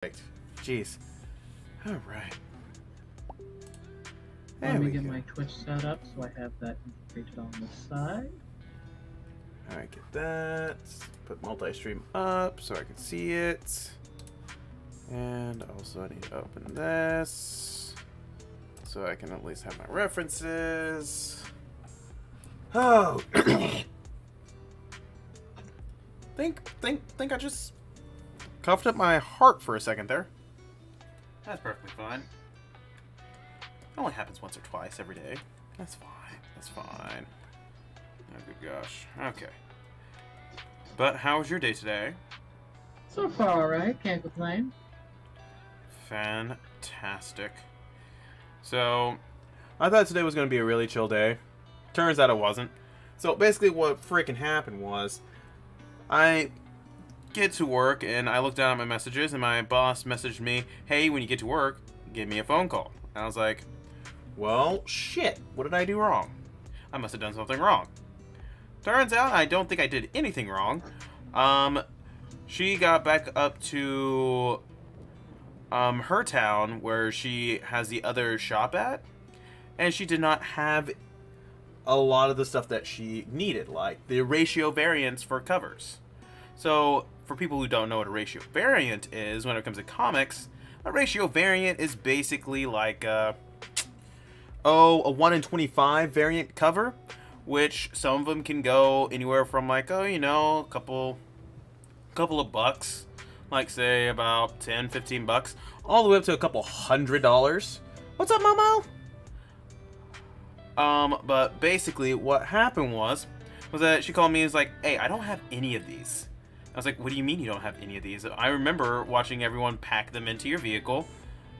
Perfect. Jeez. All right. Let me get my Twitch set up so I have that integrated on the side. All right, get that. Put multi-stream up so I can see it. And also I need to open this so I can at least have my references. Oh. think I just coughed up my heart for a second there. That's perfectly fine. It only happens once or twice every day. That's fine. That's fine. Oh, good gosh. Okay. But how was your day today? So far, alright. Can't complain. Fantastic. So, I thought today was going to be a really chill day. Turns out it wasn't. So, basically what freaking happened was, I get to work and I look down at my messages and my boss messaged me, hey, when you get to work, give me a phone call. And I was like, well, shit, what did I do wrong? I must have done something wrong. Turns out I don't think I did anything wrong. She got back up to her town where she has the other shop at, and she did not have a lot of the stuff that she needed, like the ratio variants for covers. So, for people who don't know what a ratio variant is when it comes to comics, a ratio variant is basically like a 1 in 25 variant cover, which some of them can go anywhere from like, a couple of bucks, like say about 10, 15 bucks, all the way up to a couple $100. What's up, Momo? But basically what happened was that she called me and was like, hey, I don't have any of these. I was like, what do you mean you don't have any of these? I remember watching everyone pack them into your vehicle,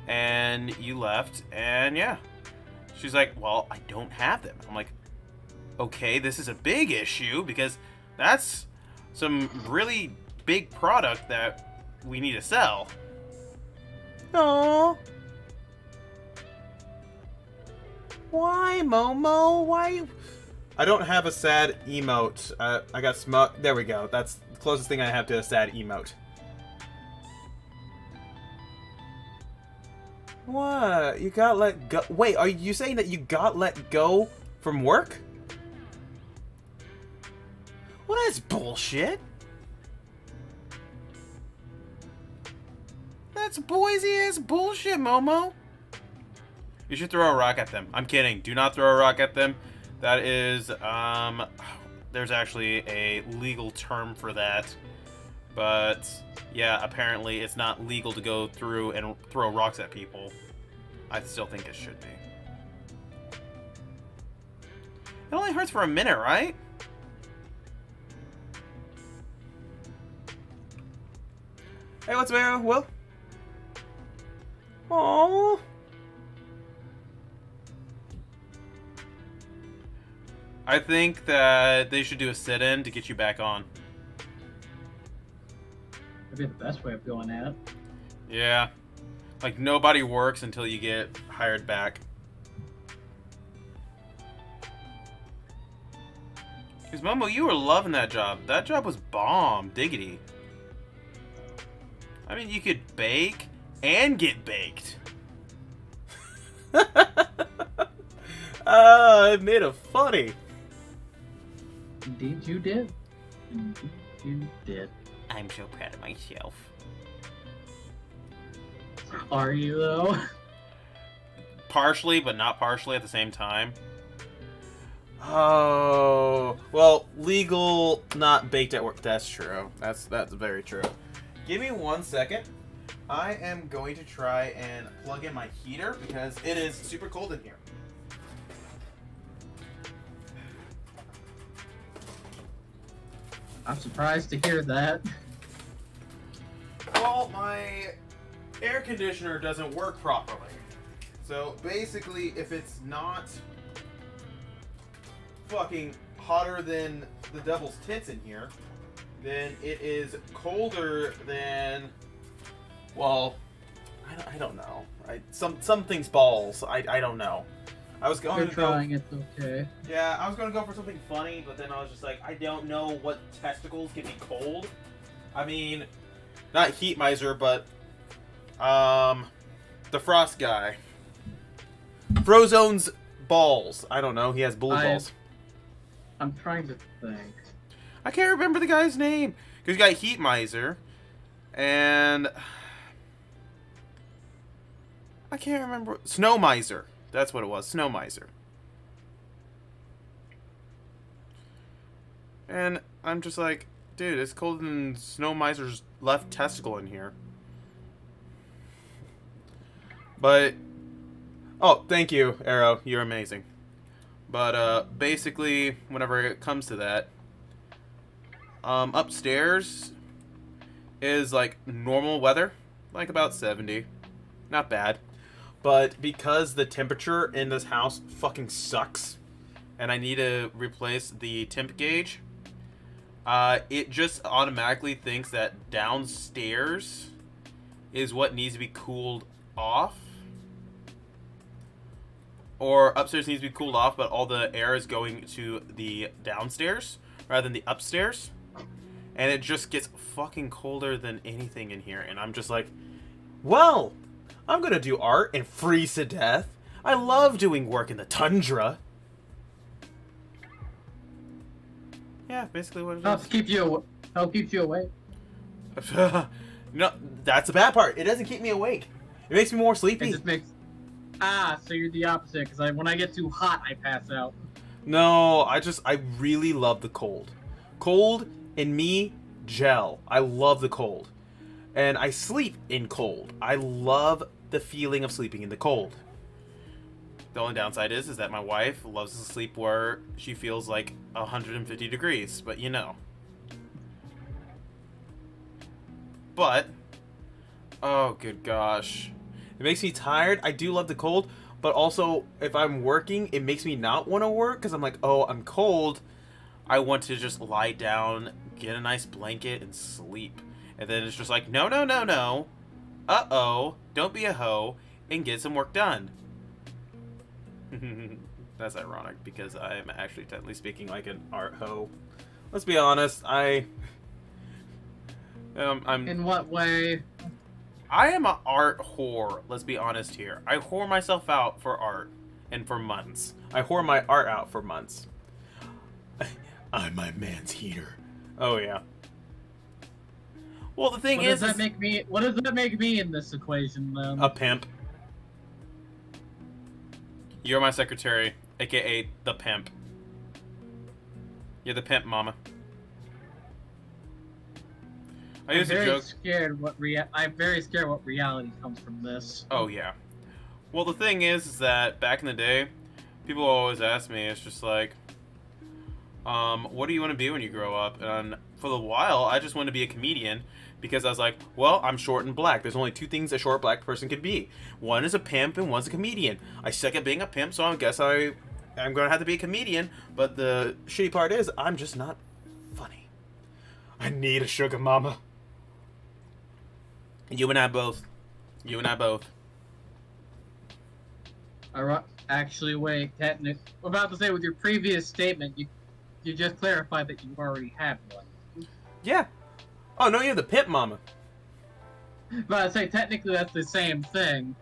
and you left, and yeah. She's like, well, I don't have them. I'm like, okay, this is a big issue, because that's some really big product that we need to sell. Aww. Why, Momo? Why? I don't have a sad emote. I got smug. There we go. That's the closest thing I have to a sad emote. What? You got let go? Wait, are you saying that you got let go from work? Well, that's bullshit. That's Boise-ass bullshit, Momo. You should throw a rock at them. I'm kidding. Do not throw a rock at them. That is, there's actually a legal term for that. But, yeah, apparently it's not legal to go through and throw rocks at people. I still think it should be. It only hurts for a minute, right? Hey, what's the matter, Will? Aww. I think that they should do a sit-in to get you back on. That'd be the best way of going at it. Yeah. Like, nobody works until you get hired back. Because, Momo, you were loving that job. That job was bomb diggity. I mean, you could bake and get baked. It made it funny. Indeed you did. Indeed you did. I'm so proud of myself. Are you, though? Partially, but not partially at the same time. Oh, well, legal, not baked at work. That's true. That's very true. Give me 1 second. I am going to try and plug in my heater because it is super cold in here. I'm surprised to hear that. Well, my air conditioner doesn't work properly. So basically, if it's not fucking hotter than the devil's tits in here, then it is colder than, well, I don't know. Some things balls. I don't know. I was going You're trying, it's okay. Yeah, I was going to go for something funny, but then I was just like, I don't know what testicles can be cold. I mean, not heat miser, but The Frost guy. Frozone's balls. I don't know. He has bullet balls. I'm trying to think. I can't remember the guy's name. Because you got Heat Miser. And... I can't remember. Snow Miser. That's what it was. Snow Miser. And I'm just like, dude, it's colder than Snow Miser's left testicle in here. But... Oh, thank you, Arrow. You're amazing. But, basically, whenever it comes to that, upstairs is, like, normal weather. Like, about 70. Not bad. But because the temperature in this house fucking sucks, and I need to replace the temp gauge, it just automatically thinks that downstairs is what needs to be cooled off. Or upstairs needs to be cooled off, but all the air is going to the downstairs rather than the upstairs. And it just gets fucking colder than anything in here. And I'm just like, well, I'm gonna do art and freeze to death. I love doing work in the tundra. Yeah, basically what it Help is. keep you awake. No, that's the bad part. It doesn't keep me awake. It makes me more sleepy. It just makes. So you're the opposite. Because when I get too hot, I pass out. No, I really love the cold. Cold and me gel. I love the cold. And I sleep in cold. I love the feeling of sleeping in the cold. The only downside is that my wife loves to sleep where she feels like 150 degrees, but you know. But, oh good gosh. It makes me tired. I do love the cold, but also if I'm working, it makes me not want to work because I'm like, oh, I'm cold. I want to just lie down, get a nice blanket, and sleep. And then it's just like, no, no, no, no. Uh-oh, don't be a hoe, and get some work done. That's ironic, because I'm actually technically speaking like an art hoe. Let's be honest, I'm... In what way? I am an art whore, let's be honest here. I whore myself out for art, and for months. I whore my art out for months. I'm my man's heater. Oh, yeah. Well, the thing What is... does that make me in this equation, then? A pimp. You're my secretary, aka the pimp. You're the pimp, mama. I used to joke. I'm very scared what reality comes from this. Oh yeah. Well, the thing is that back in the day, people always ask me, it's just like, what do you want to be when you grow up? And for a while, I just wanted to be a comedian because I was like, well, I'm short and black. There's only two things a short black person could be. One is a pimp and one's a comedian. I suck at being a pimp, so I guess I'm going to have to be a comedian. But the shitty part is, I'm just not funny. I need a sugar mama. You and I both. You and I both. Alright, actually, wait, I'm about to say, with your previous statement, you just clarified that you already have one. Yeah. Oh, no, you're the pimp mama. But I'd say, technically, that's the same thing.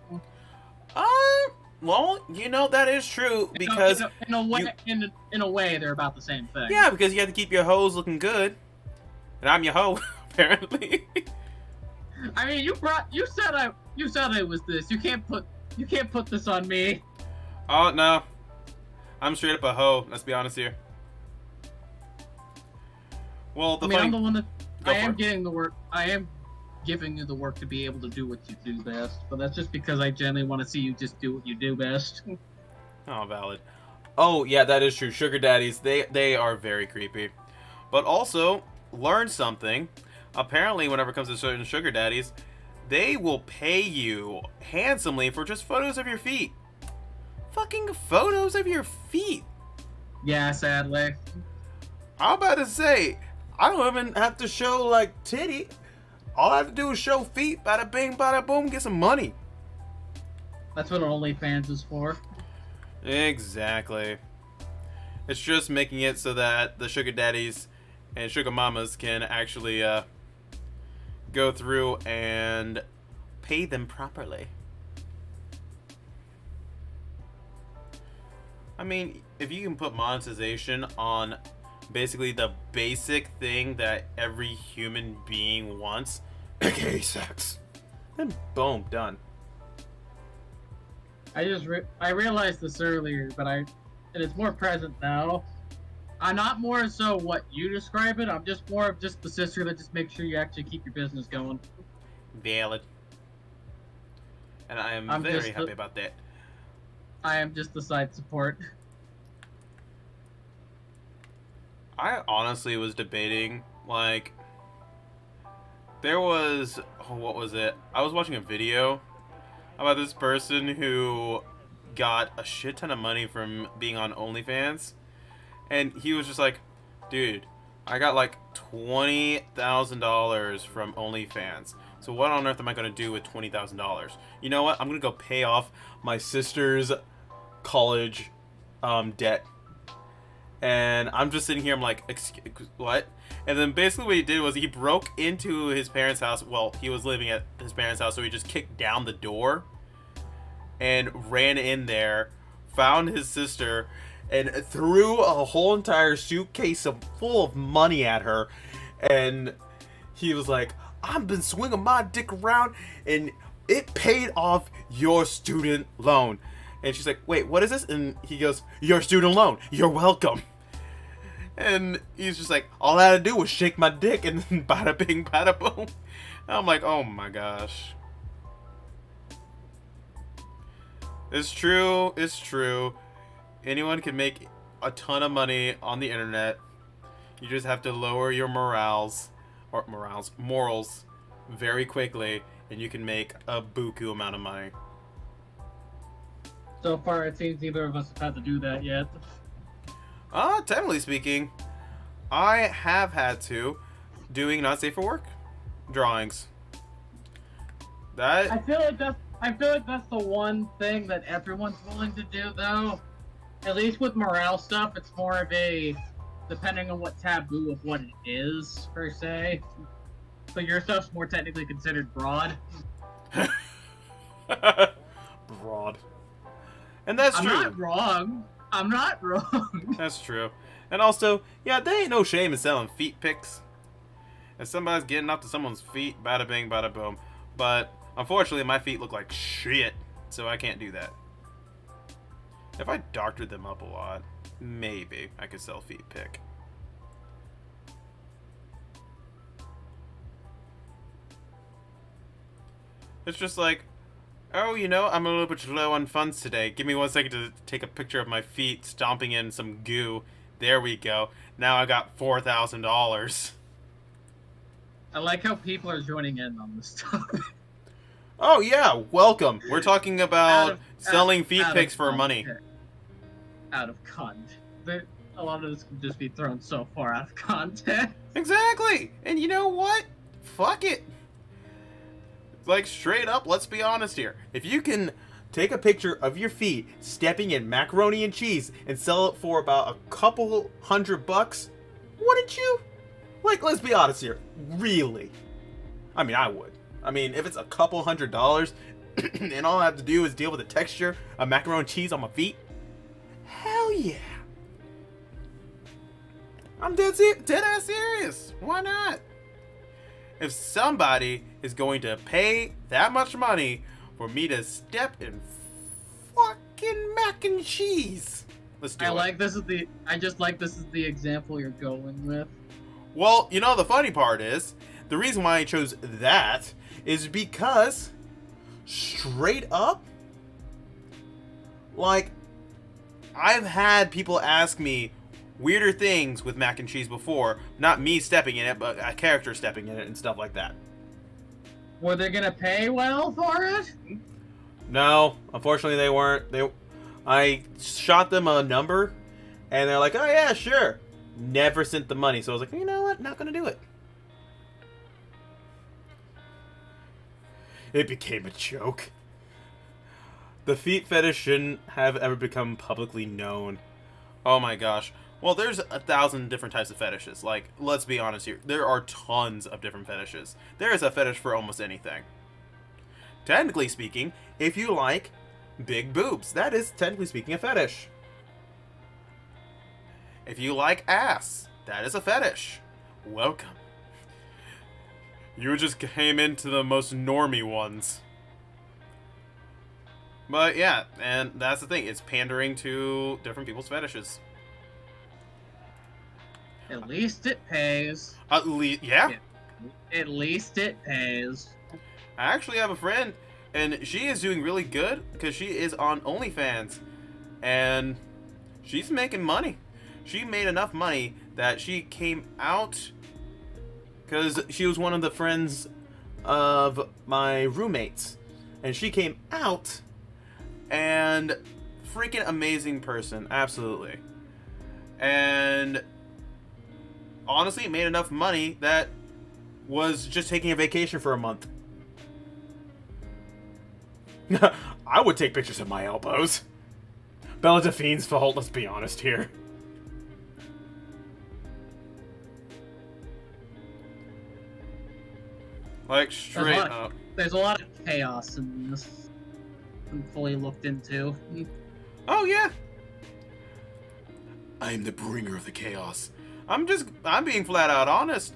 Well, you know, that is true, because... In a way, they're about the same thing. Yeah, because you have to keep your hoes looking good. And I'm your hoe, apparently. I mean, you said I was this. You can't put this on me. Oh, no. I'm straight up a hoe, let's be honest here. Well, I'm the one that... I am getting the work. I am giving you the work to be able to do what you do best. But that's just because I genuinely want to see you just do what you do best. Oh, valid. Oh, yeah, that is true. Sugar daddies, they are very creepy. But also, learn something. Apparently, whenever it comes to certain sugar daddies, they will pay you handsomely for just photos of your feet. Fucking photos of your feet. Yeah, sadly. I'm about to say, I don't even have to show, like, titty. All I have to do is show feet, bada bing, bada boom, get some money. That's what OnlyFans is for. Exactly. It's just making it so that the sugar daddies and sugar mamas can actually go through and pay them properly. I mean, if you can put monetization on basically the basic thing that every human being wants, aka sex, then boom, done. I realized this earlier, and it's more present now. I'm not more so what you describe it. I'm just more of just the sister that just makes sure you actually keep your business going. Valid. And I am very happy about that. I am just the side support. I honestly was debating, like, there was, what was it? I was watching a video about this person who got a shit ton of money from being on OnlyFans. And he was just like, dude, I got like $20,000 from OnlyFans. So what on earth am I going to do with $20,000? You know what? I'm going to go pay off my sister's college debt. And I'm just sitting here, I'm like, excuse, what? And then basically what he did was he broke into his parents' house. Well, he was living at his parents' house, so he just kicked down the door and ran in there, found his sister, and threw a whole entire suitcase full of money at her. And he was like, I've been swinging my dick around, and it paid off your student loan. And she's like, wait, what is this? And he goes, your student loan. You're welcome. And he's just like, all I had to do was shake my dick, and then bada bing, bada boom. And I'm like, oh my gosh. It's true. It's true. Anyone can make a ton of money on the internet. You just have to lower your morals very quickly, and you can make a buku amount of money. So far, it seems neither of us have had to do that yet. Technically speaking, I have had to doing not safe for work drawings. I feel like that's the one thing that everyone's willing to do, though. At least with morale stuff, it's more of a depending on what taboo of what it is per se. So your stuff's more technically considered broad. Broad. And that's true. I'm not wrong. That's true. And also, yeah, there ain't no shame in selling feet pics. If somebody's getting up to someone's feet, bada bing, bada boom. But unfortunately, my feet look like shit, so I can't do that. If I doctored them up a lot, maybe I could sell feet pic. It's just like, oh, you know, I'm a little bit low on funds today. Give me 1 second to take a picture of my feet stomping in some goo. There we go. Now I got $4,000. I like how people are joining in on this topic. Oh, yeah, welcome. We're talking about selling feet pics for money. Out of context. A lot of this can just be thrown so far out of context. Exactly. And you know what? Fuck it. Like, straight up, let's be honest here. If you can take a picture of your feet stepping in macaroni and cheese and sell it for about a couple $100, wouldn't you? Like, let's be honest here. Really? I mean, I would. I mean, if it's a couple $100 and all I have to do is deal with the texture of macaroni and cheese on my feet, hell yeah. I'm dead ass serious. Why not? If somebody is going to pay that much money for me to step in fucking mac and cheese, let's do it. I just like this is the example you're going with. Well, you know, the funny part is, the reason why I chose that is because, straight up, like, I've had people ask me weirder things with mac and cheese before. Not me stepping in it, but a character stepping in it and stuff like that. Were they gonna pay well for it? No, unfortunately they weren't. I shot them a number, and they're like, oh yeah, sure. Never sent the money, so I was like, you know what, not gonna do it. It became a joke. The feet fetish shouldn't have ever become publicly known. Oh my gosh. Well, there's 1,000 different types of fetishes. Like, let's be honest here. There are tons of different fetishes. There is a fetish for almost anything. technically speaking, if you like big boobs, that is technically speaking a fetish. If you like ass, that is a fetish. Welcome. You just came into the most normie ones. But yeah, and that's the thing. It's pandering to different people's fetishes. At least it pays. Yeah. At least it pays. I actually have a friend, and she is doing really good because she is on OnlyFans, and she's making money. She made enough money that she came out because she was one of the friends of my roommates, and she came out, and freaking amazing person, absolutely. And honestly, made enough money that was just taking a vacation for a month. I would take pictures of my elbows. Bella Delphine's fault, let's be honest here. Like, straight up. There's a lot of chaos in this. I'm fully looked into. Oh, yeah. I'm the bringer of the chaos. I'm being flat out honest.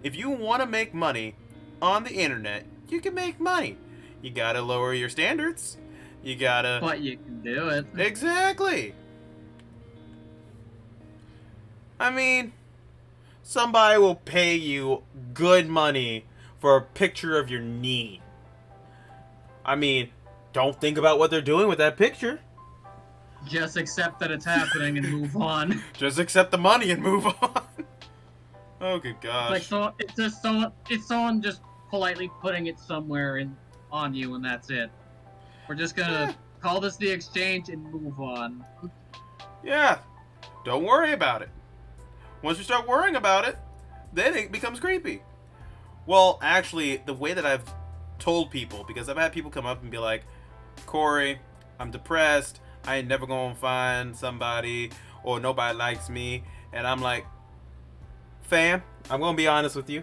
If you want to make money on the internet, you can make money. You gotta lower your standards. You gotta... But you can do it. Exactly. I mean, somebody will pay you good money for a picture of your knee. I mean, don't think about what they're doing with that picture. Just accept that it's happening and move on. Just accept the money and move on. Oh, good gosh. Like, so it's someone just politely putting it somewhere on you, and that's it. We're just gonna call this the exchange and move on. Yeah. Don't worry about it. Once you start worrying about it, then it becomes creepy. Well, actually, the way that I've told people, because I've had people come up and be like, Corey, I'm depressed. I ain't never gonna find somebody, or nobody likes me. And I'm like, fam, I'm gonna be honest with you.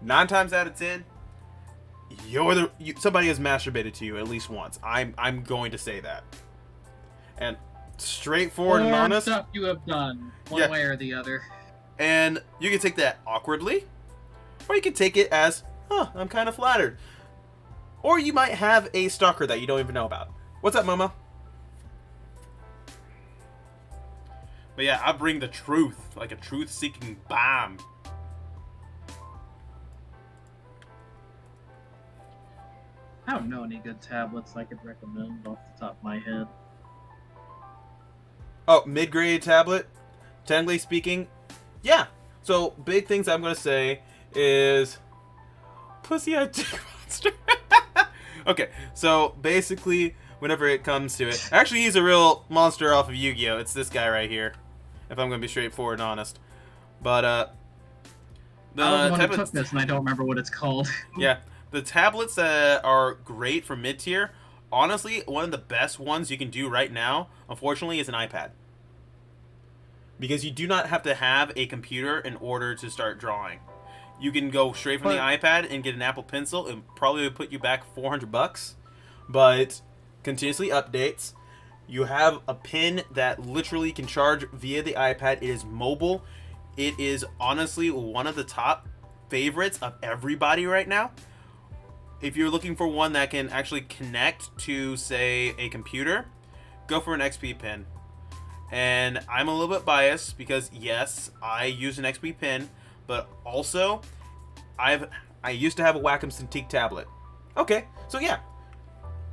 9 times out of 10, somebody has masturbated to you at least once. I'm going to say that. And straightforward and honest. Stuff you have done, one way or the other. And you can take that awkwardly, or you can take it as, I'm kind of flattered. Or you might have a stalker that you don't even know about. What's up, Momo? But yeah, I bring the truth, like a truth-seeking bomb. I don't know any good tablets I could recommend off the top of my head. Oh, mid-grade tablet? Technically speaking, yeah. So, big things I'm going to say is... Pussy Eye Dick Monster. Okay, so basically, whenever it comes to it... Actually, he's a real monster off of Yu-Gi-Oh! It's this guy right here. If I'm going to be straightforward and honest. But, I was the one who took this, and I don't remember what it's called. Yeah. The tablets that are great for mid-tier, honestly, one of the best ones you can do right now, unfortunately, is an iPad. Because you do not have to have a computer in order to start drawing. You can go straight from the iPad and get an Apple Pencil. It probably would put you back $400. But continuously updates. You have a pen that literally can charge via the iPad. It is mobile. It is honestly one of the top favorites of everybody right now. If you're looking for one that can actually connect to, say, a computer, go for an XP pen. And I'm a little bit biased because, yes, I use an XP pen, but also, I used to have a Wacom Cintiq tablet. Okay, so yeah,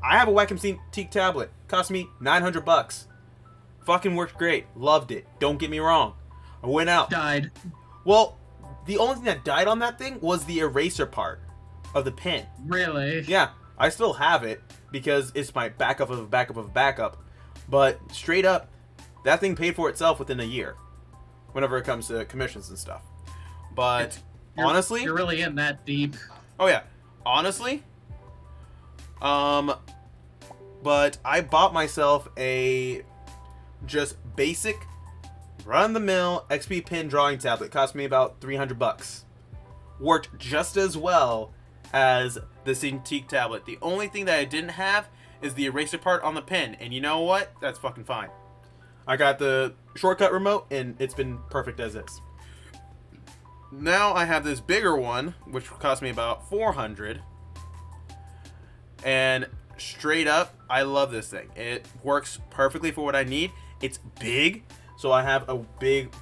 I have a Wacom Cintiq tablet. Cost me $900. Fucking worked great. Loved it. Don't get me wrong. I went out. Died. Well, the only thing that died on that thing was the eraser part of the pen. Really? Yeah, I still have it because it's my backup of a backup of a backup. But straight up, that thing paid for itself within a year. Whenever it comes to commissions and stuff. But honestly, you're really in that deep. Oh yeah, honestly. But I bought myself a just basic, run-of-the-mill XP pen drawing tablet. Cost me about $300. Worked just as well as the Cintiq tablet. The only thing that I didn't have is the eraser part on the pen, and you know what? That's fucking fine. I got the shortcut remote, and it's been perfect as is. Now I have this bigger one, which cost me about $400, and straight up, I love this thing. It works perfectly for what I need. It's big, so I have a big...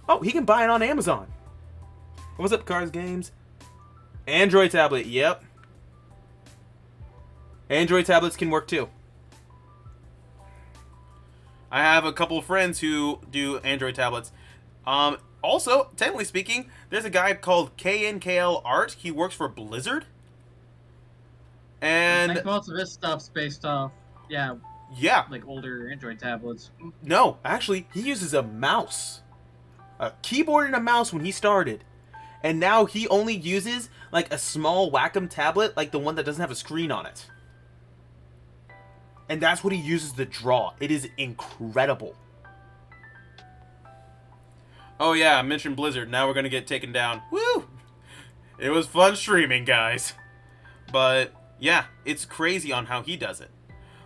Oh, he can buy it on Amazon. What's up, Cars Games? Android tablet, yep. Android tablets can work too. I have a couple of friends who do Android tablets. Also, technically speaking, there's a guy called KNKL Art. He works for Blizzard. And I think most of his stuff's based off, yeah, like older Android tablets. No, actually, he uses a mouse. A keyboard and a mouse when he started. And now he only uses like a small Wacom tablet, like the one that doesn't have a screen on it. And that's what he uses to draw. It is incredible. Oh yeah, I mentioned Blizzard. Now we're going to get taken down. Woo! It was fun streaming, guys. But yeah, it's crazy on how he does it.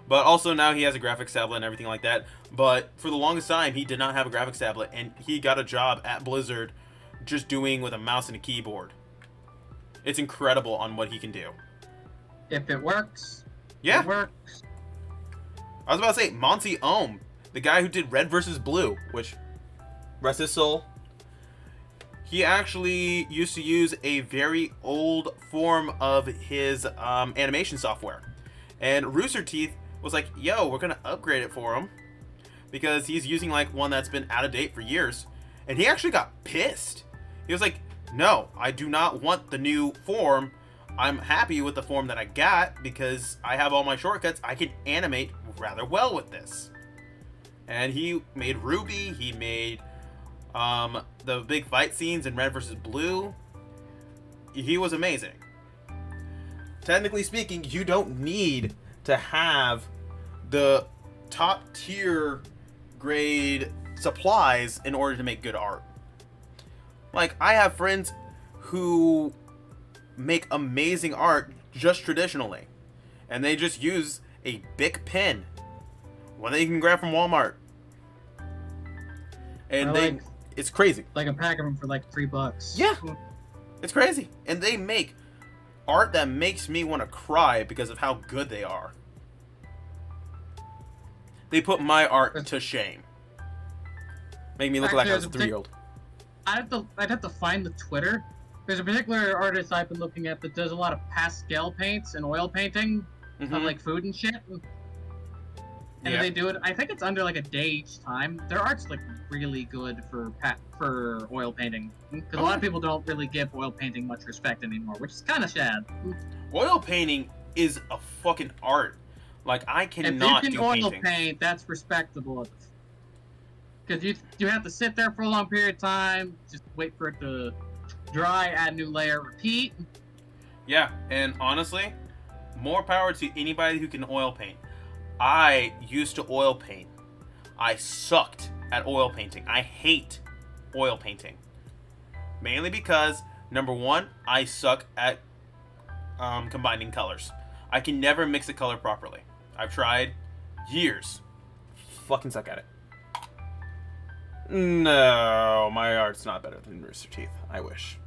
But also now he has a graphics tablet and everything like that. But for the longest time, he did not have a graphics tablet. And he got a job at Blizzard just doing with a mouse and a keyboard. It's incredible on what he can do. If it works, yeah. It works. I was about to say, Monty Ohm, the guy who did Red vs. Blue, which, rest his soul, he actually used to use a very old form of his animation software. And Rooster Teeth was like, yo, we're going to upgrade it for him. Because he's using like one that's been out of date for years. And he actually got pissed. He was like, no, I do not want the new form. I'm happy with the form that I got because I have all my shortcuts. I can animate rather well with this. And he made Ruby. He made the big fight scenes in Red vs. Blue. He was amazing. Technically speaking, you don't need to have the top tier grade supplies in order to make good art. Like, I have friends who make amazing art just traditionally, and they just use a Bic pen, one that you can grab from Walmart, and it's crazy. Like a pack of them for like $3. Yeah, it's crazy, and they make art that makes me want to cry because of how good they are. They put my art to shame. Make me look like I was a 3-year-old. I'd have to find the Twitter. There's a particular artist I've been looking at that does a lot of pastel paints and oil painting of like food and shit. And they do it. I think it's under like a day each time. Their art's like really good for oil painting because a lot of people don't really give oil painting much respect anymore, which is kind of sad. Oil painting is a fucking art. Like, I cannot do If you can oil painting. paint, that's respectable. Because you have to sit there for a long period of time, just wait for it to dry, add a new layer, repeat. Yeah, and honestly, more power to anybody who can oil paint. I used to oil paint. I sucked at oil painting. I hate oil painting. Mainly because, number one, I suck at combining colors. I can never mix a color properly. I've tried years. Fucking suck at it. No, my art's not better than Rooster Teeth. I wish.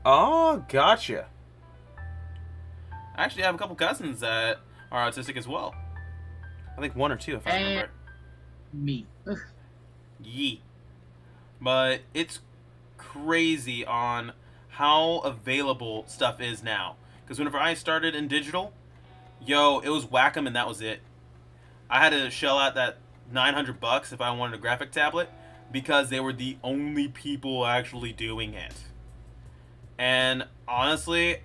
Oh, gotcha. I actually have a couple cousins that are autistic as well. I think one or two, if I remember. Me. Yee. But it's crazy on how available stuff is now. Because whenever I started in digital, yo, it was Wacom and that was it. I had to shell out that $900 if I wanted a graphic tablet because they were the only people actually doing it. And honestly,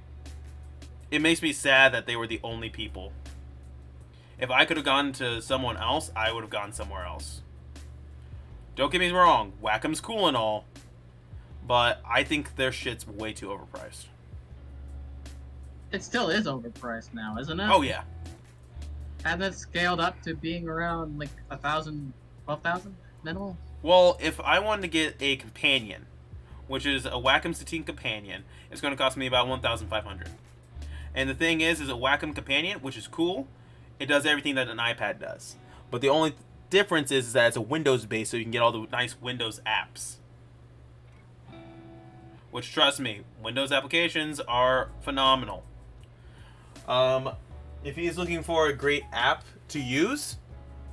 it makes me sad that they were the only people. If I could have gone to someone else, I would have gone somewhere else. Don't get me wrong, Wacom's cool and all, but I think their shit's way too overpriced. It still is overpriced now, isn't it? Oh yeah. Hasn't it scaled up to being around like 1,000, 12,000 minimal? Well, if I wanted to get a companion, which is a Wacom Sateen Companion. It's going to cost me about $1,500. And the thing is a Wacom Companion, which is cool. It does everything that an iPad does. But the only difference is that it's a Windows base, so you can get all the nice Windows apps. Which, trust me, Windows applications are phenomenal. If he's looking for a great app to use,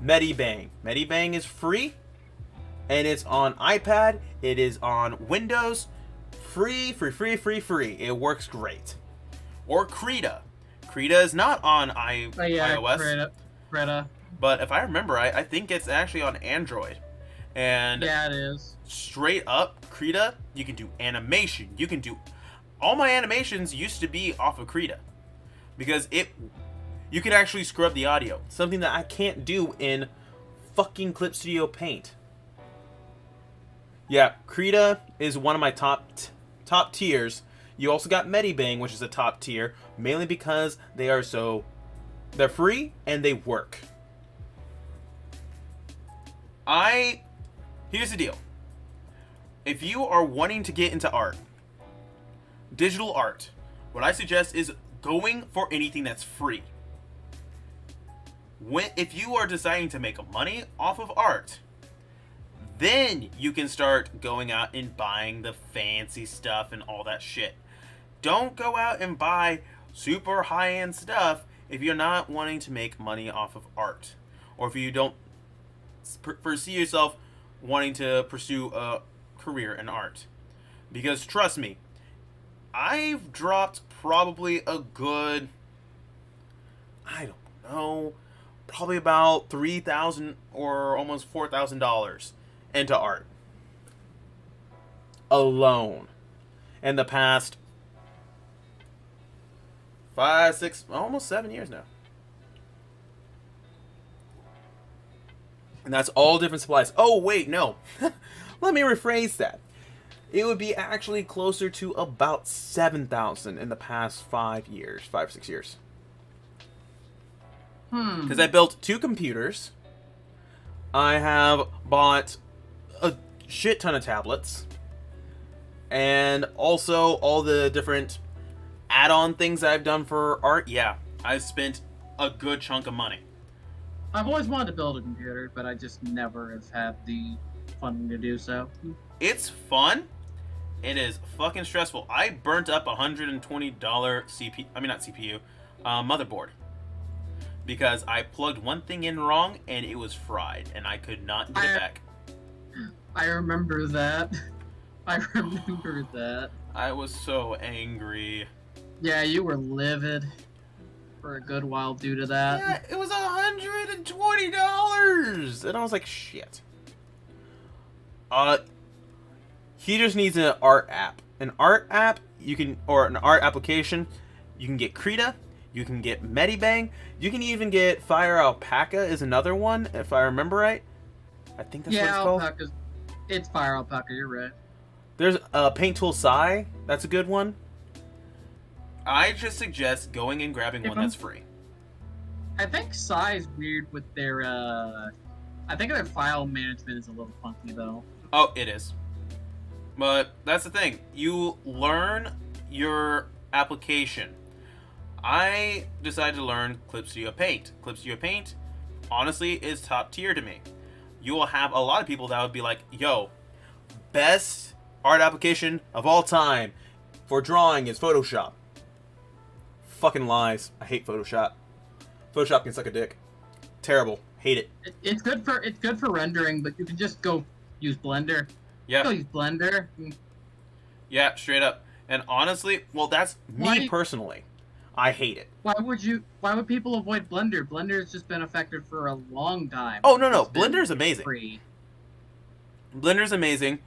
Medibang. Medibang is free, and it's on iPad. It is on Windows. Free. It works great. Or Krita. Krita is not on iOS. Krita. But if I remember, I think it's actually on Android. And yeah, it is. Straight up, Krita, you can do animation. You can do... All my animations used to be off of Krita. Because you can actually scrub the audio. Something that I can't do in fucking Clip Studio Paint. Yeah, Krita is one of my top tiers. You also got Medibang, which is a top tier. Mainly because they're free and they work. Here's the deal. If you are wanting to get into art, digital art, what I suggest is going for anything that's free. If you are deciding to make money off of art, then you can start going out and buying the fancy stuff and all that shit. Don't go out and buy super high-end stuff if you're not wanting to make money off of art. Or if you don't foresee yourself wanting to pursue a career in art. Because trust me, I've dropped probably a good, I don't know, probably about $3,000 or almost $4,000 into art alone in the past 5, 6, almost 7 years now. And that's all different supplies. Oh, wait, no. Let me rephrase that. It would be actually closer to about 7,000 in the past 5 or 6 years. Because I built 2 computers. I have bought a shit ton of tablets. And also all the different add-on things that I've done for art. Yeah, I've spent a good chunk of money. I've always wanted to build a computer, but I just never have had the funding to do so. It's fun. It is fucking stressful. I burnt up $120 motherboard. Because I plugged one thing in wrong and it was fried and I could not get it back. I remember that. I remember that. I was so angry. Yeah, you were livid for a good while due to that. Yeah, it was $120, and I was like, shit. He just needs an art app. An art app or an art application. You can get Krita. You can get Medibang. You can even get Fire Alpaca is another one, if I remember right. I think that's what it's called. It's Fire Alpaca. You're right. There's Paint Tool Sai. That's a good one. I just suggest going and grabbing one that's free. I think Sai is weird with their, I think their file management is a little funky, though. Oh, it is. But that's the thing. You learn your application. I decided to learn Clip Studio Paint. Clip Studio Paint, honestly, is top tier to me. You will have a lot of people that would be like, yo, best art application of all time for drawing is Photoshop. Fucking lies. I hate Photoshop. Photoshop can suck a dick. Terrible. Hate it. It's good for rendering, but you can just go use Blender. Yeah. Go use Blender. Yeah, straight up. And honestly, well, that's me personally. I hate it. Why would people avoid Blender? Blender's just been effective for a long time. Oh, no. Blender's amazing. Free. Blender's amazing.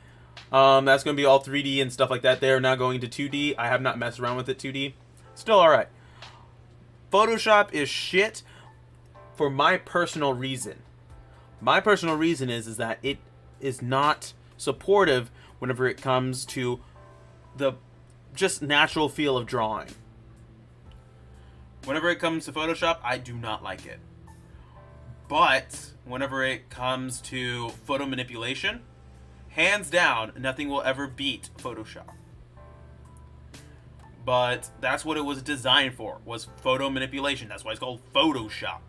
That's going to be all 3D and stuff like that. They're now going to 2D. I have not messed around with it 2D. Still alright. Photoshop is shit for my personal reason. My personal reason is that it is not supportive whenever it comes to the just natural feel of drawing. Whenever it comes to Photoshop, I do not like it. But whenever it comes to photo manipulation, Hands down, nothing will ever beat Photoshop. But that's what it was designed for, was photo manipulation. That's why it's called Photoshop.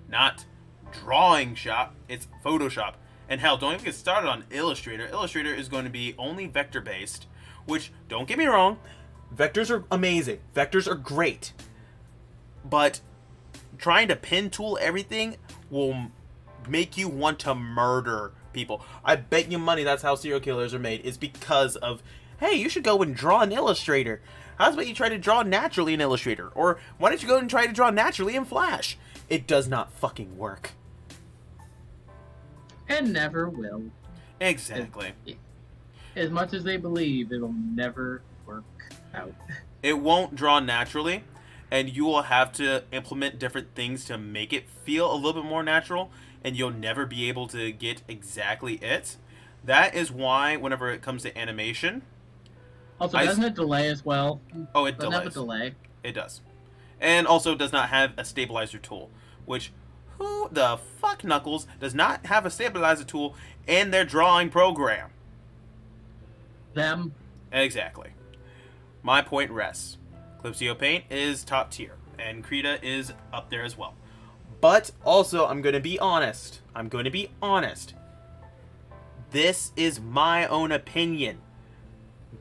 Not drawing shop, it's Photoshop. And hell, don't even get started on Illustrator. Illustrator is going to be only vector-based, which, don't get me wrong, vectors are amazing. Vectors are great. But trying to pen tool everything will make you want to murder people. I bet you money that's how serial killers are made. Is because of, hey, you should go and draw in Illustrator. How's about you try to draw naturally in Illustrator? Or why don't you go and try to draw naturally in Flash? It does not fucking work. And never will. Exactly. As much as they believe, it'll never work out. It won't draw naturally, and you will have to implement different things to make it feel a little bit more natural, and you'll never be able to get exactly it. That is why whenever it comes to animation... Also, doesn't it delay as well? Oh, it doesn't delays. have a delay. It does. And also does not have a stabilizer tool, which... Who the fuck, Knuckles, does not have a stabilizer tool in their drawing program? Them. Exactly. My point rests. Clipsio Paint is top tier, and Krita is up there as well. But also, I'm going to be honest. This is my own opinion.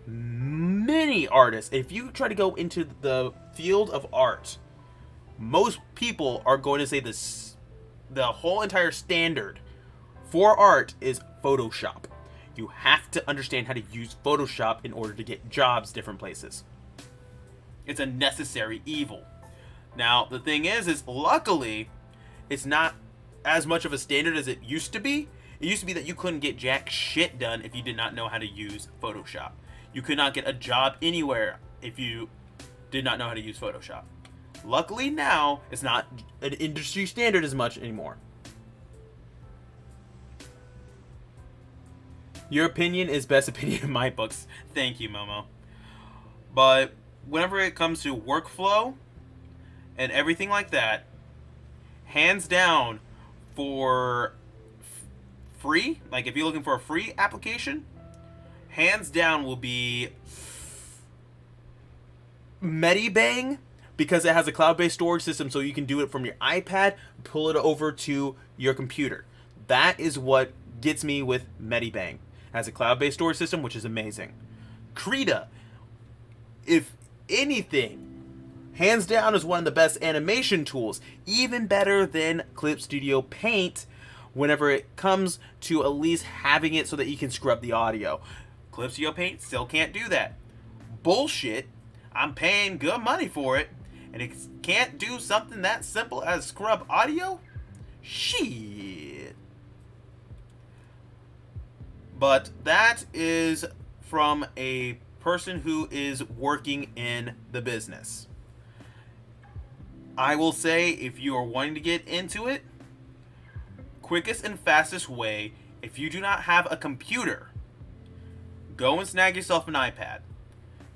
Many artists, if you try to go into the field of art, most people are going to say this. The whole entire standard for art is Photoshop. You have to understand how to use Photoshop in order to get jobs different places. It's a necessary evil. Now, the thing is luckily, it's not as much of a standard as it used to be. It used to be that you couldn't get jack shit done if you did not know how to use Photoshop. You could not get a job anywhere if you did not know how to use Photoshop. Luckily now, it's not an industry standard as much anymore. Your opinion is best opinion in my books. Thank you, Momo. But whenever it comes to workflow and everything like that, hands down for free, like if you're looking for a free application, hands down will be Medibang. Because it has a cloud-based storage system, so you can do it from your iPad, pull it over to your computer. That is what gets me with Medibang. It has a cloud-based storage system, which is amazing. Krita, if anything, hands down is one of the best animation tools. Even better than Clip Studio Paint whenever it comes to at least having it so that you can scrub the audio. Clip Studio Paint still can't do that. Bullshit. I'm paying good money for it. And it can't do something that simple as scrub audio? Shit. But that is from a person who is working in the business. I will say, if you are wanting to get into it, quickest and fastest way, if you do not have a computer, go and snag yourself an iPad.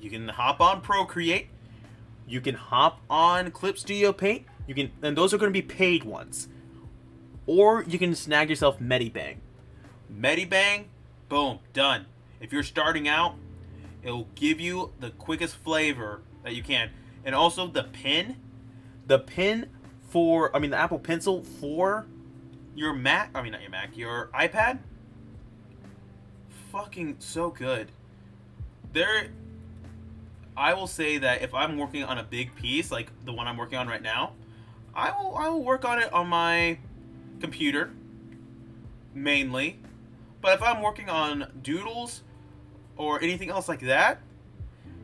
You can hop on Procreate. You can hop on Clip Studio Paint. You can, and those are going to be paid ones. Or you can snag yourself Medibang. Medibang, boom, done. If you're starting out, it'll give you the quickest flavor that you can. And also the pen for, the Apple Pencil for your Mac, not your Mac, your iPad. Fucking so good. I will say that if I'm working on a big piece, like the one I'm working on right now, I will work on it on my computer, mainly. But if I'm working on doodles or anything else like that,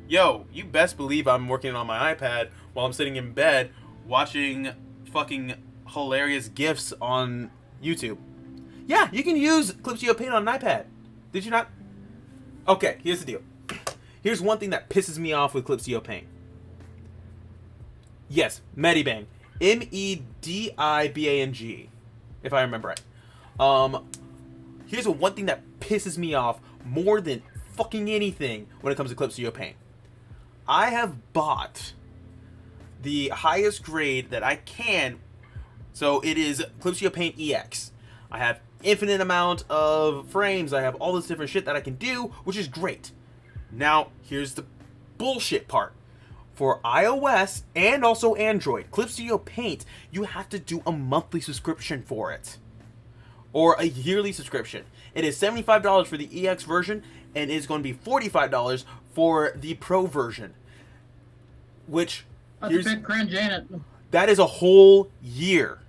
yo, you best believe I'm working on my iPad while I'm sitting in bed watching fucking hilarious GIFs on YouTube. Yeah, you can use Clip Studio Paint on an iPad. Did you not? Okay, here's the deal. Here's one thing that pisses me off with Clip Studio Paint. Yes, Medibang. Medibang, if I remember right. Here's one thing that pisses me off more than fucking anything when it comes to Clip Studio Paint. I have bought the highest grade that I can. So it is Clip Studio Paint EX. I have infinite amount of frames. I have all this different shit that I can do, which is great. Now, here's the bullshit part. For iOS and also Android, Clip Studio Paint, you have to do a monthly subscription for it. Or a yearly subscription. It is $75 for the EX version, and it is going to be $45 for the Pro version. Which, that's a bit cringe, ain't it? that is a whole year.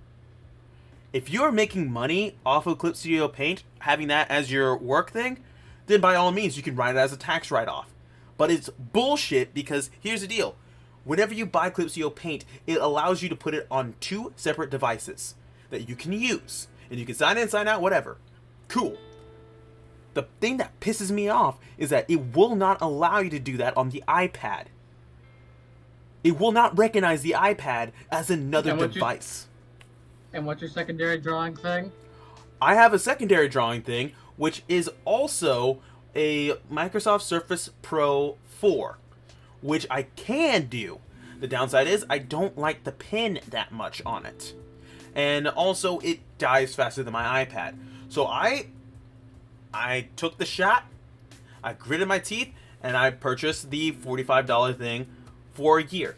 If you're making money off of Clip Studio Paint, having that as your work thing, then by all means you can write it as a tax write-off. But it's bullshit because here's the deal. Whenever you buy Clip Studio Paint, it allows you to put it on 2 separate devices that you can use. And you can sign in, sign out, whatever. Cool. The thing that pisses me off is that it will not allow you to do that on the iPad. It will not recognize the iPad as another device. And what's your secondary drawing thing? I have a secondary drawing thing, which is also a Microsoft Surface Pro 4, which I can do. The downside is I don't like the pen that much on it. And also it dies faster than my iPad. So I took the shot, I gritted my teeth, and I purchased the $45 thing for a year.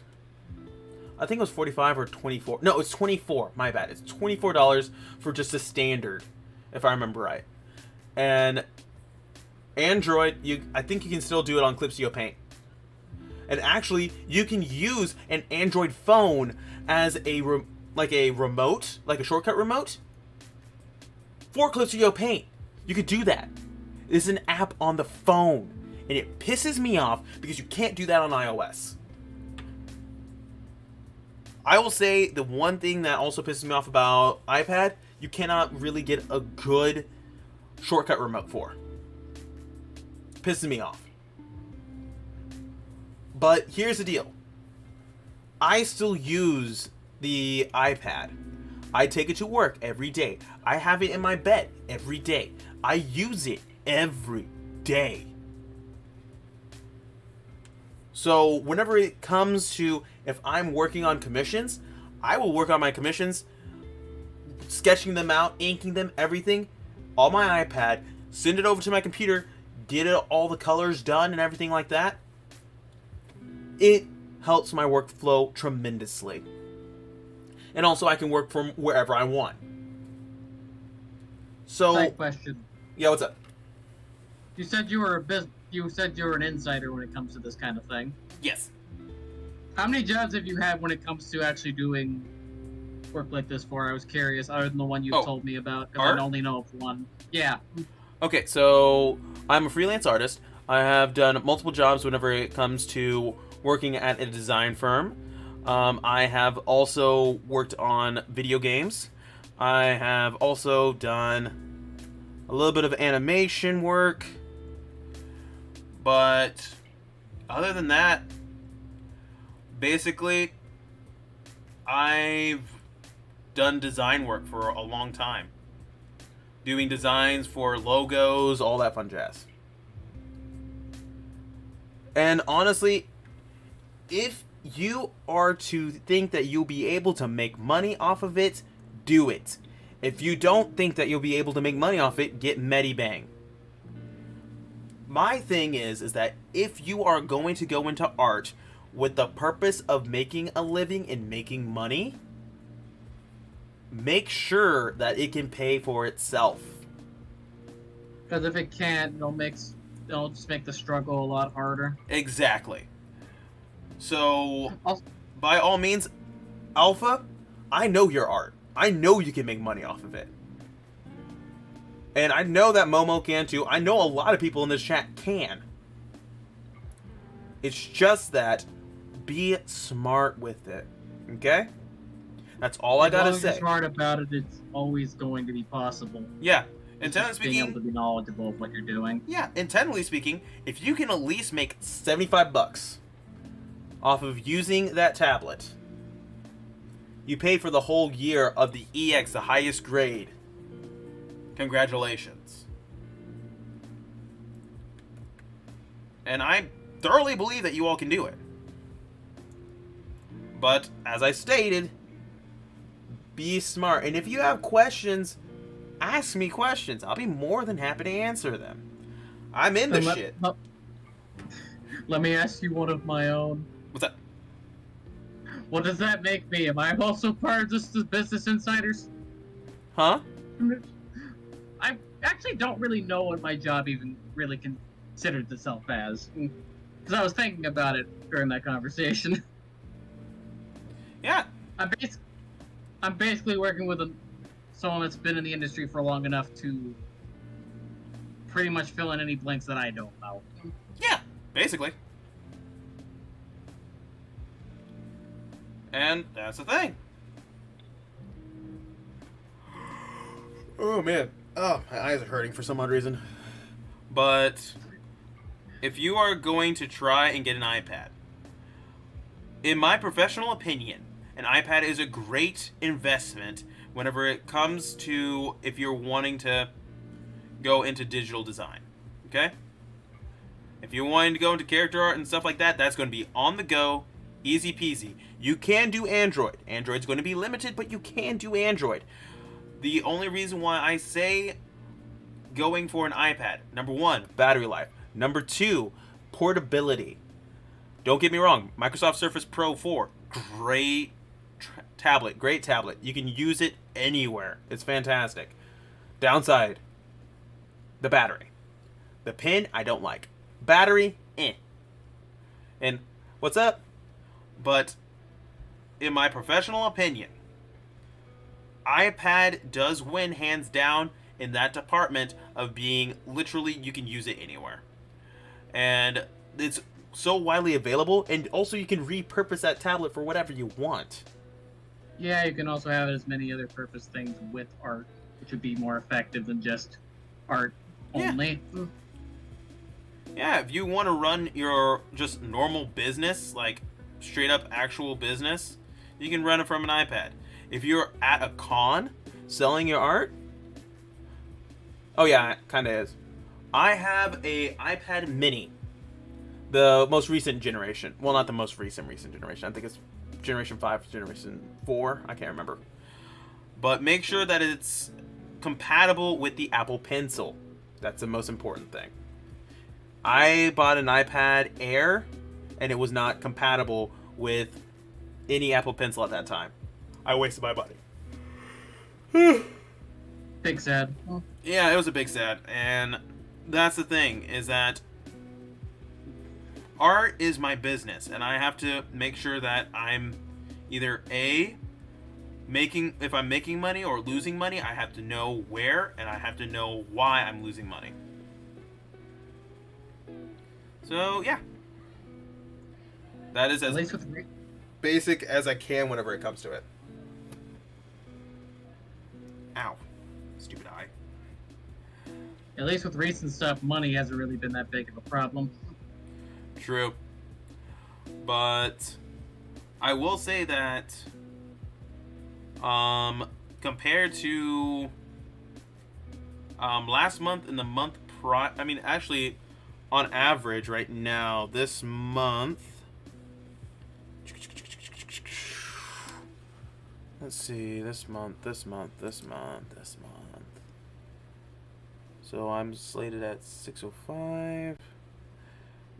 I think it was 45 or 24. No, it's 24. My bad. It's $24 for just a standard, if I remember right. And Android, I think you can still do it on Clip Studio Paint. And actually, you can use an Android phone as a remote, like a shortcut remote, for Clip Studio Paint. You could do that. It's an app on the phone, and it pisses me off because you can't do that on iOS. I will say the one thing that also pisses me off about iPad, you cannot really get a good shortcut remote for. Pisses me off. But here's the deal. I still use the iPad. I take it to work every day. I have it in my bed every day. I use it every day. So whenever it comes to if I'm working on commissions, I will work on my commissions, sketching them out, inking them, everything, on my iPad, send it over to my computer, get all the colors done and everything like that. It helps my workflow tremendously. And also I can work from wherever I want. So, side question. Yeah, what's up? You said you were an insider when it comes to this kind of thing. Yes. How many jobs have you had when it comes to actually doing work like this for? I was curious, other than the one you told me about, because I only know of one. Yeah. Okay, so I'm a freelance artist. I have done multiple jobs whenever it comes to working at a design firm. I have also worked on video games. I have also done a little bit of animation work. But other than that, basically, I've done design work for a long time. Doing designs for logos, all that fun jazz. And honestly, if you are to think that you'll be able to make money off of it, do it. If you don't think that you'll be able to make money off it, get Medibang. My thing is that if you are going to go into art with the purpose of making a living and making money, make sure that it can pay for itself. Because if it can't, it'll just make the struggle a lot harder. Exactly. So, by all means, Alpha, I know your art. I know you can make money off of it. And I know that Momo can too. I know a lot of people in this chat can. It's just that, be smart with it. Okay? That's all I gotta say. As long as you're smart about it, it's always going to be possible. Yeah. Internally speaking, being able to be knowledgeable of what you're doing. Yeah, internally speaking, if you can at least make $75 off of using that tablet, you paid for the whole year of the EX, the highest grade. Congratulations. And I thoroughly believe that you all can do it. But, as I stated, be smart. And if you have questions, ask me questions. I'll be more than happy to answer them. I'm in the shit. Let me ask you one of my own. What's that? What does that make me? Am I also part of this Business Insiders? Huh? I actually don't really know what my job even really considered itself as. Because I was thinking about it during that conversation. Yeah. I'm basically working with someone that's been in the industry for long enough to pretty much fill in any blanks that I don't know. Yeah, basically. And that's the thing. Oh, man. Oh, my eyes are hurting for some odd reason. But if you are going to try and get an iPad, in my professional opinion, an iPad is a great investment whenever it comes to if you're wanting to go into digital design. Okay? If you're wanting to go into character art and stuff like that, that's going to be on the go, easy peasy. You can do Android. Android's going to be limited, but you can do Android. The only reason why I say going for an iPad, number one, battery life. Number two, portability. Don't get me wrong, Microsoft Surface Pro 4, great tablet, great tablet. You can use it anywhere. It's fantastic. Downside, the battery. The pin, I don't like. Battery, eh. And what's up? But in my professional opinion, iPad does win hands down in that department of being literally you can use it anywhere. And it's so widely available, and also you can repurpose that tablet for whatever you want. Yeah, you can also have as many other purpose things with art, which would be more effective than just art only. Yeah, if you want to run your just normal business, like straight up actual business, you can run it from an iPad. If you're at a con selling your art, oh yeah, it kind of is. I have a iPad mini, the most recent generation. Well, not the most recent generation. I think it's generation 5, generation 4. I can't remember. But make sure that it's compatible with the Apple Pencil. That's the most important thing. I bought an iPad Air, and it was not compatible with any Apple Pencil at that time. I wasted my money. Big sad. Yeah, it was a big sad. And that's the thing, is that art is my business, and I have to make sure that I'm either if I'm making money or losing money, I have to know where, and I have to know why I'm losing money. So, yeah. That is as basic as I can whenever it comes to it. Ow. Stupid eye. At least with recent stuff, money hasn't really been that big of a problem. True. But I will say that compared to last month and the month prior, I mean, actually, on average right now, this month, let's see, this month. So I'm slated at 6:05.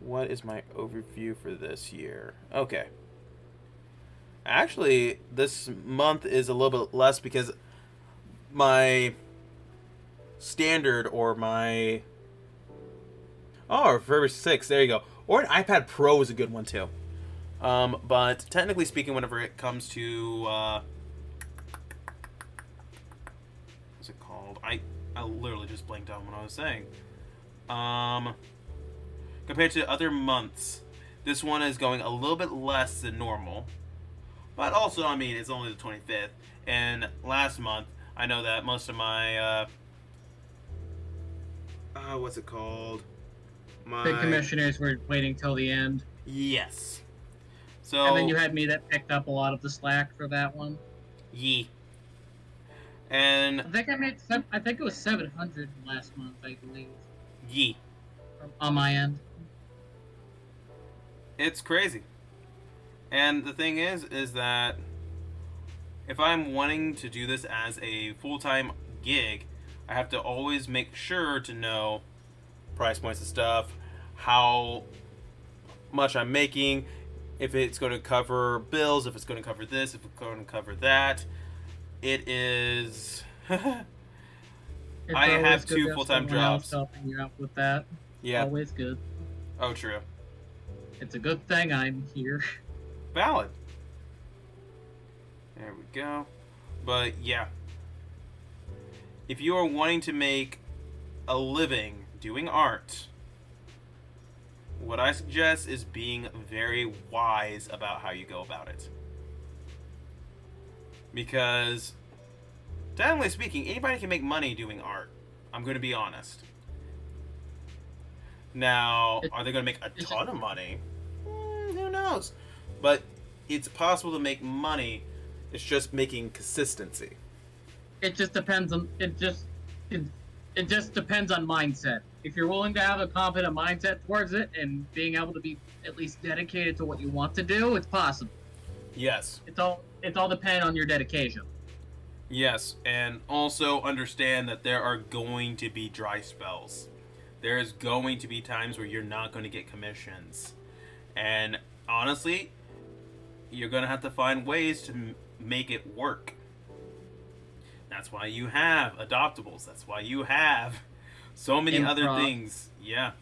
What is my overview for this year? Okay. Actually, this month is a little bit less because my standard or my... Oh, February 6th, there you go. Or an iPad Pro is a good one too. But technically speaking, whenever it comes to... what's it called? I literally just blanked on what I was saying. Compared to other months, this one is going a little bit less than normal. But also, I mean, it's only the 25th. And last month, I know that most of my... what's it called? The commissioners were waiting till the end. Yes. So... And then you had me that picked up a lot of the slack for that one. Yee. And... I think it was 700 last month, I believe. Yee. On my end. It's crazy. And the thing is that if I'm wanting to do this as a full-time gig, I have to always make sure to know price points and stuff, how much I'm making, if it's going to cover bills, if it's going to cover this, if it's going to cover that. It is. It's I always have good two to have full-time someone else jobs. helping you out with that. Yeah. Always good. Oh, true. It's a good thing I'm here. Valid. There we go. But yeah. If you are wanting to make a living doing art, what I suggest is being very wise about how you go about it. Because, technically speaking, anybody can make money doing art. I'm going to be honest. Now, are they going to make a ton of money? Who knows? But it's possible to make money. It's just making consistency. It just depends on it just depends on mindset. If you're willing to have a confident mindset towards it and being able to be at least dedicated to what you want to do, it's possible. Yes. It's all dependent on your dedication. Yes, and also understand that there are going to be dry spells. There's going to be times where you're not going to get commissions. And honestly, you're going to have to find ways to make it work. That's why you have adoptables. That's why you have so many other things. Yeah.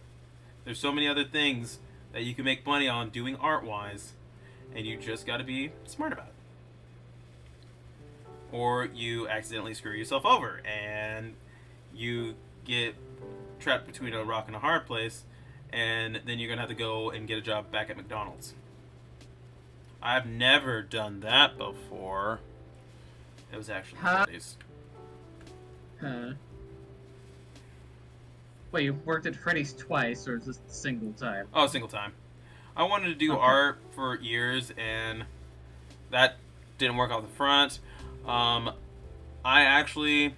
There's so many other things that you can make money on doing art-wise. And you just got to be smart about it. Or you accidentally screw yourself over and you get trapped between a rock and a hard place, and then you're going to have to go and get a job back at McDonald's. I've never done that before. It was actually Freddy's. Wait, you worked at Freddy's twice, or is this a single time? Oh, a single time. I wanted to do art for years, and that didn't work out the front. I actually,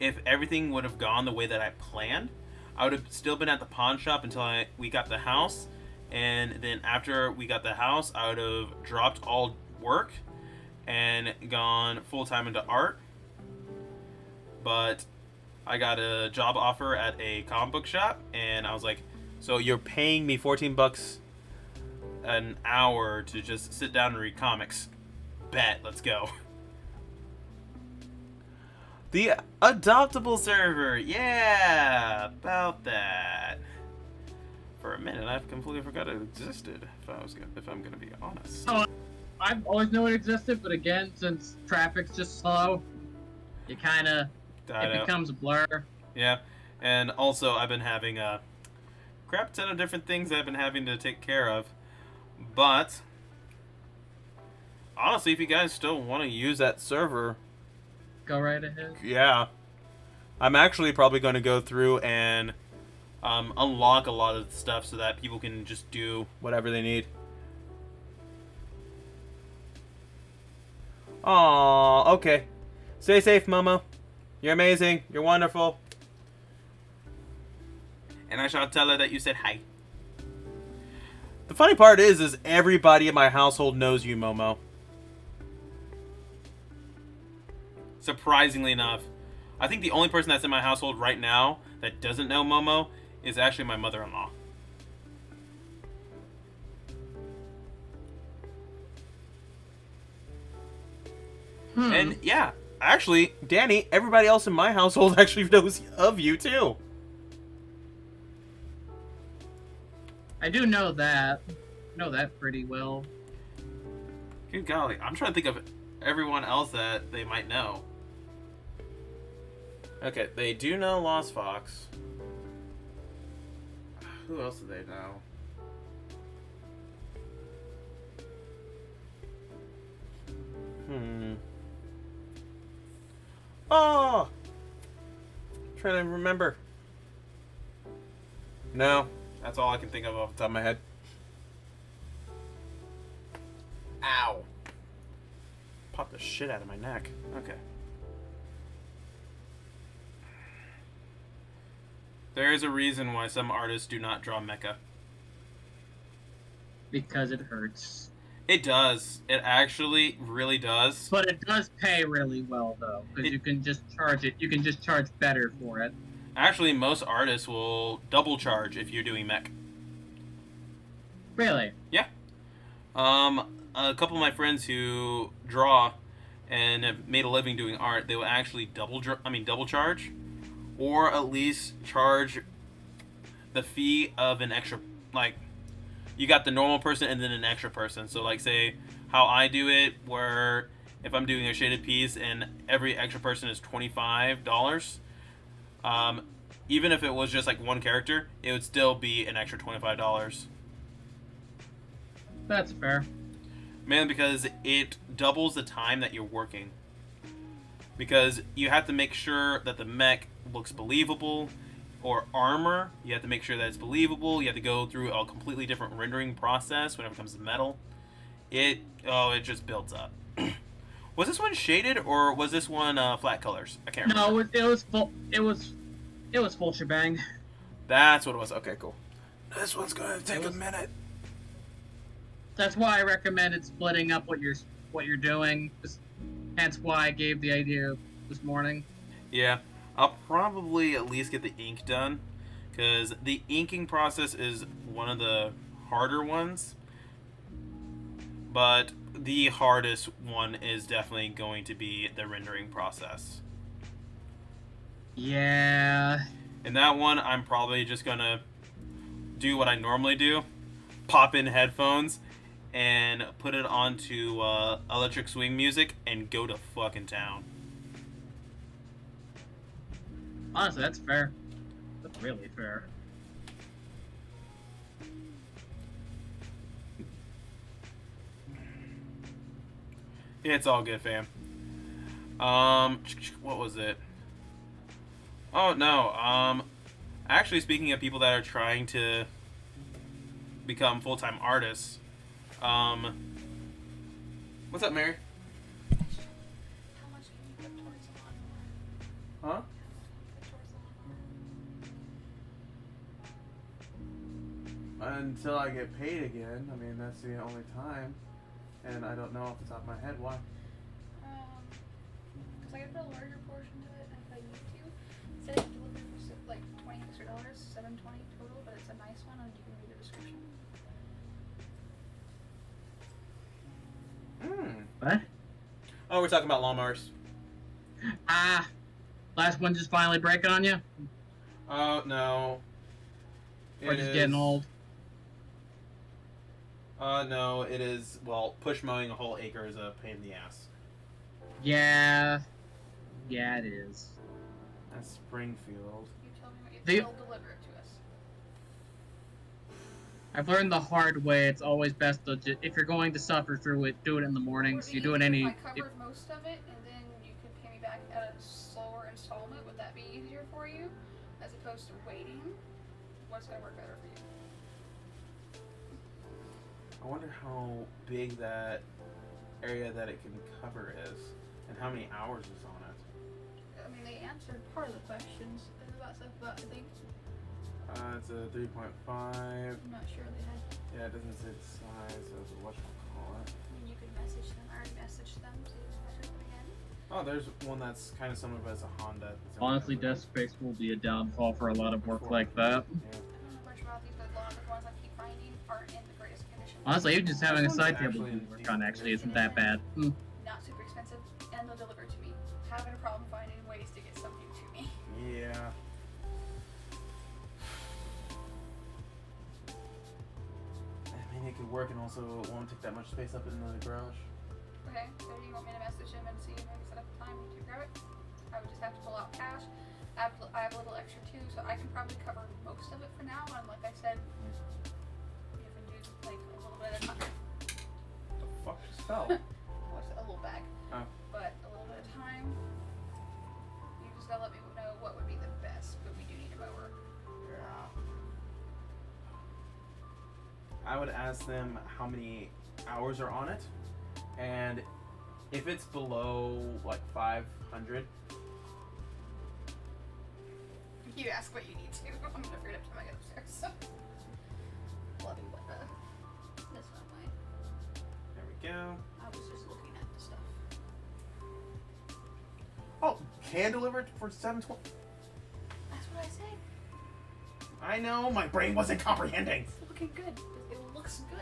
if everything would have gone the way that I planned, I would have still been at the pawn shop until we got the house. And then after we got the house, I would have dropped all work and gone full-time into art. But I got a job offer at a comic book shop, and I was like, so you're paying me $14 an hour to just sit down and read comics? Bet, let's go. The adoptable server, yeah, about that. For a minute, I've completely forgot it existed. If I'm gonna be honest. Oh, I've always known it existed, but again, since traffic's just slow, it becomes a blur. Yeah, and also I've been having a crap ton of different things I've been having to take care of. But honestly, if you guys still want to use that server, go right ahead. Yeah, I'm actually probably going to go through and unlock a lot of stuff so that people can just do whatever they need. Aww, okay. Stay safe, Momo. You're amazing. You're wonderful. And I shall tell her that you said hi. The funny part is everybody in my household knows you, Momo. Surprisingly enough. I think the only person that's in my household right now that doesn't know Momo is actually my mother-in-law. And yeah, actually, Dani, everybody else in my household actually knows of you too. I do know that. Know that pretty well. Good golly, I'm trying to think of everyone else that they might know. Okay, they do know Lost Fox. Who else do they know? Oh! I'm trying to remember. No, that's all I can think of off the top of my head. Ow. Popped the shit out of my neck. Okay. There is a reason why some artists do not draw mecha. Because it hurts. It does. It actually really does. But it does pay really well though, because you can just charge it. You can just charge better for it. Actually, most artists will double charge if you're doing mech. Really? Yeah. A couple of my friends who draw and have made a living doing art, they will actually double charge, or at least charge the fee of an extra. Like, you got the normal person and then an extra person. So, like, say how I do it, where if I'm doing a shaded piece and every extra person is $25. Even if it was just like one character, it would still be an extra $25. That's fair. Mainly because it doubles the time that you're working. Because you have to make sure that the mech looks believable, or armor, you have to make sure that it's believable. You have to go through a completely different rendering process whenever it comes to metal. It just builds up. Was this one shaded or was this one flat colors? I can't remember. No, it was full shebang. That's what it was. Okay, cool. This one's gonna take a minute. That's why I recommended splitting up what you're doing. Hence why I gave the idea this morning. Yeah, I'll probably at least get the ink done, because the inking process is one of the harder ones. But the hardest one is definitely going to be the rendering process. Yeah. In that one, I'm probably just gonna do what I normally do: pop in headphones and put it onto electric swing music and go to fucking town. Honestly, that's fair. That's really fair. It's all good, fam. What was it? Oh no. Actually, speaking of people that are trying to become full-time artists, what's up, Mary? How much can you put towards the lawnmower? Huh? Until I get paid again. I mean, that's the only time. And I don't know off the top of my head why. Because I could put a larger portion to it if I need to. Said it delivered for like $20 extra, $7.20 total, but it's a nice one, and you can read the description. What? Oh, we're talking about lawnmowers. Ah, last one just finally breaking on you? Oh, no. Or just getting old? No, it is, well, push mowing a whole acre is a pain in the ass. Yeah. Yeah, it is. That's Springfield. You tell me what you They- think, they'll deliver it to us. I've learned the hard way. It's always best to, if you're going to suffer through it, do it in the mornings. You do it any. If I covered most of it, and then you could pay me back at a slower installment, would that be easier for you? As opposed to waiting? What's going to work better for you? I wonder how big that area that it can cover is, and how many hours is on it. I mean, they answered part of the questions. There's about stuff about, I think, It's a 3.5. I'm not sure they had. Yeah, it doesn't say the size of the whatchamacallit. I mean, you could message them. I already messaged them, so you can message them again. Oh, there's one that's kind of similar as a Honda. Honestly, desk space will be a downfall for a lot of work like that. Yeah. I don't know much about these, but a lot of the ones I keep finding aren't in the greatest condition. Honestly, even just having a This side one's table actually to work on actually isn't that bad. Not super expensive, and they'll deliver to me. Having a problem finding ways to get something to me. Yeah. I mean, it could work, and also it won't take that much space up in the garage. Okay, so you want me to message him and see if I can set up a time to grab it? I would just have to pull out cash. I have a little extra too, so I can probably cover most of it for now. And like I said, you can do like a little bit of time. The fuck just fell? What's a little bag? Oh. But a little bit of time. You just gotta let me know what would be the best, but we do need a mower. Yeah. I would ask them how many hours are on it, and if it's below like 500. You ask what you need to. I'm gonna figure it up time I get upstairs. So. Love you, but this one way. Yeah, go. I was just looking at the stuff. Oh, can deliver it for 720. That's what I said. I know, my brain wasn't comprehending. It's looking good. It looks good.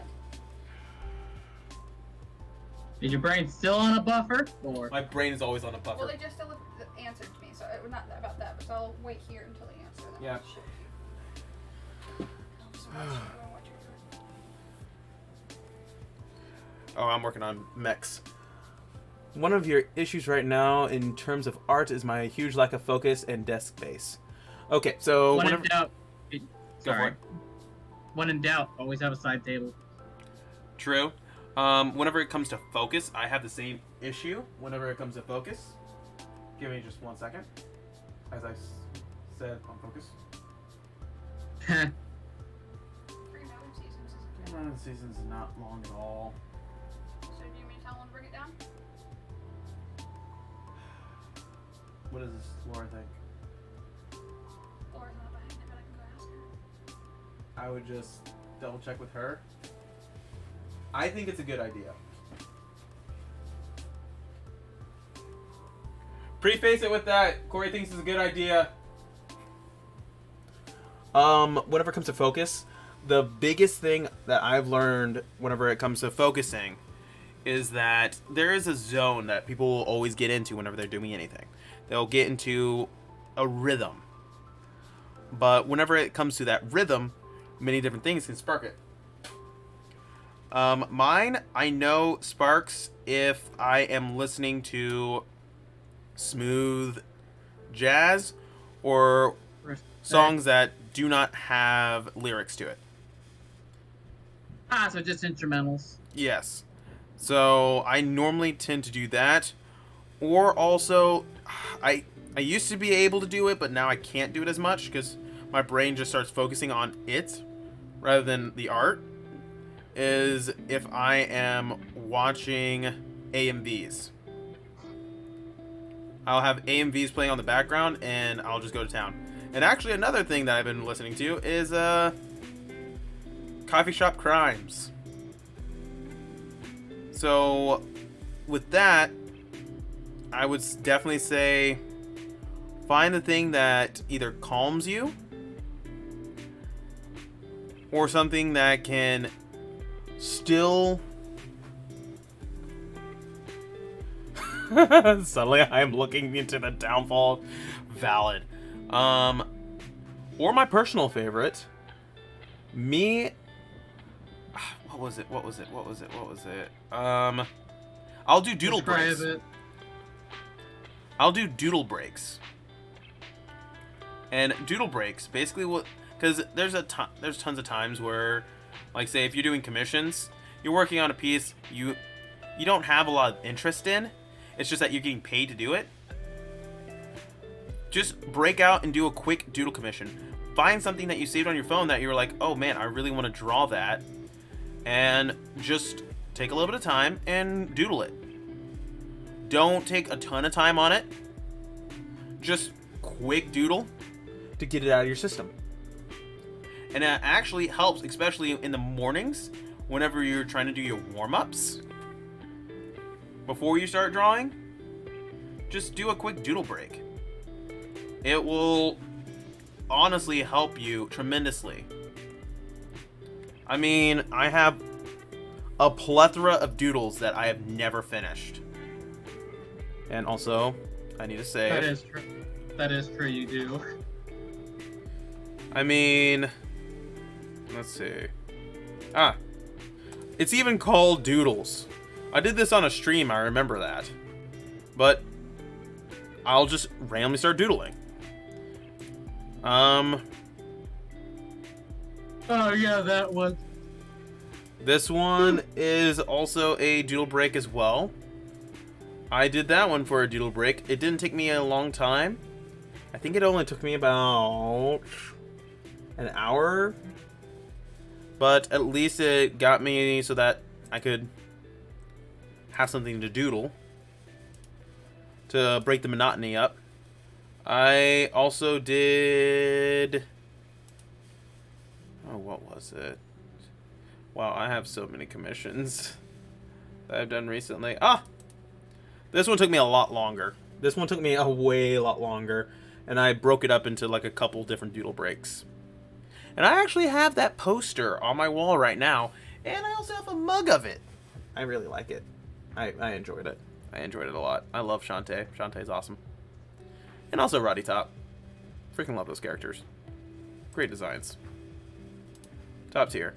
Is your brain still on a buffer? Or My brain is always on a buffer. Well, they just answered to me, so it was not about that. But so I'll wait here until they answer. Then Yeah. Oh, I'm working on mechs. One of your issues right now in terms of art is my huge lack of focus and desk space. Okay, so when whenever... in doubt, Go for sorry. it. When in doubt, always have a side table. True. Whenever it comes to focus, I have the same issue whenever it comes to focus. Give me just 1 second. As I said, on focus. 3 mountain seasons is okay. Mountain season's not long at all. So do you want me to tell them to bring it down? What does Laura think? Laura's not behind it, but I can go ask her. I would just double check with her. I think it's a good idea. Preface it with that. Corey thinks it's a good idea. Whenever it comes to focus, the biggest thing that I've learned whenever it comes to focusing is that there is a zone that people will always get into whenever they're doing anything. They'll get into a rhythm. But whenever it comes to that rhythm, many different things can spark it. Mine, I know sparks if I am listening to smooth jazz or songs that do not have lyrics to it. Ah, so just instrumentals. Yes. So I normally tend to do that. Or also, I used to be able to do it, but now I can't do it as much because my brain just starts focusing on it rather than the art. Is if I am watching AMVs. I'll have AMVs playing on the background and I'll just go to town. And actually another thing that I've been listening to is Coffee Shop Crimes. So with that, I would definitely say find the thing that either calms you or something that can still suddenly I am looking into the downfall. Valid. Or my personal favorite, what was it? I'll do doodle breaks. I'll do doodle breaks. And doodle breaks basically what, because there's tons of times where, like, say if you're doing commissions, you're working on a piece you don't have a lot of interest in. It's just that you're getting paid to do it. Just break out and do a quick doodle commission. Find something that you saved on your phone that you're like, oh man, I really want to draw that. And just take a little bit of time and doodle it. Don't take a ton of time on it. Just quick doodle to get it out of your system. And that actually helps, especially in the mornings, whenever you're trying to do your warm-ups. Before you start drawing, just do a quick doodle break. It will honestly help you tremendously. I mean, I have a plethora of doodles that I have never finished. And also, I need to say... That is true. That is true, you do. I mean... Let's see. It's even called doodles. I did this on a stream, I remember that. But I'll just randomly start doodling. Oh yeah, that one. This one is also a doodle break as well. I did that one for a doodle break. It didn't take me a long time. I think it only took me about an hour. But at least it got me so that I could have something to doodle to break the monotony up. I also did... Oh, what was it? Wow, I have so many commissions. that I've done recently. Ah! This one took me a lot longer. This one took me a way lot longer. And I broke it up into like a couple different doodle breaks. And I actually have that poster on my wall right now. And I also have a mug of it. I really like it. I enjoyed it. I enjoyed it a lot. I love Shantae. Shantae's awesome. And also Roddy Top. Freaking love those characters. Great designs. Top tier.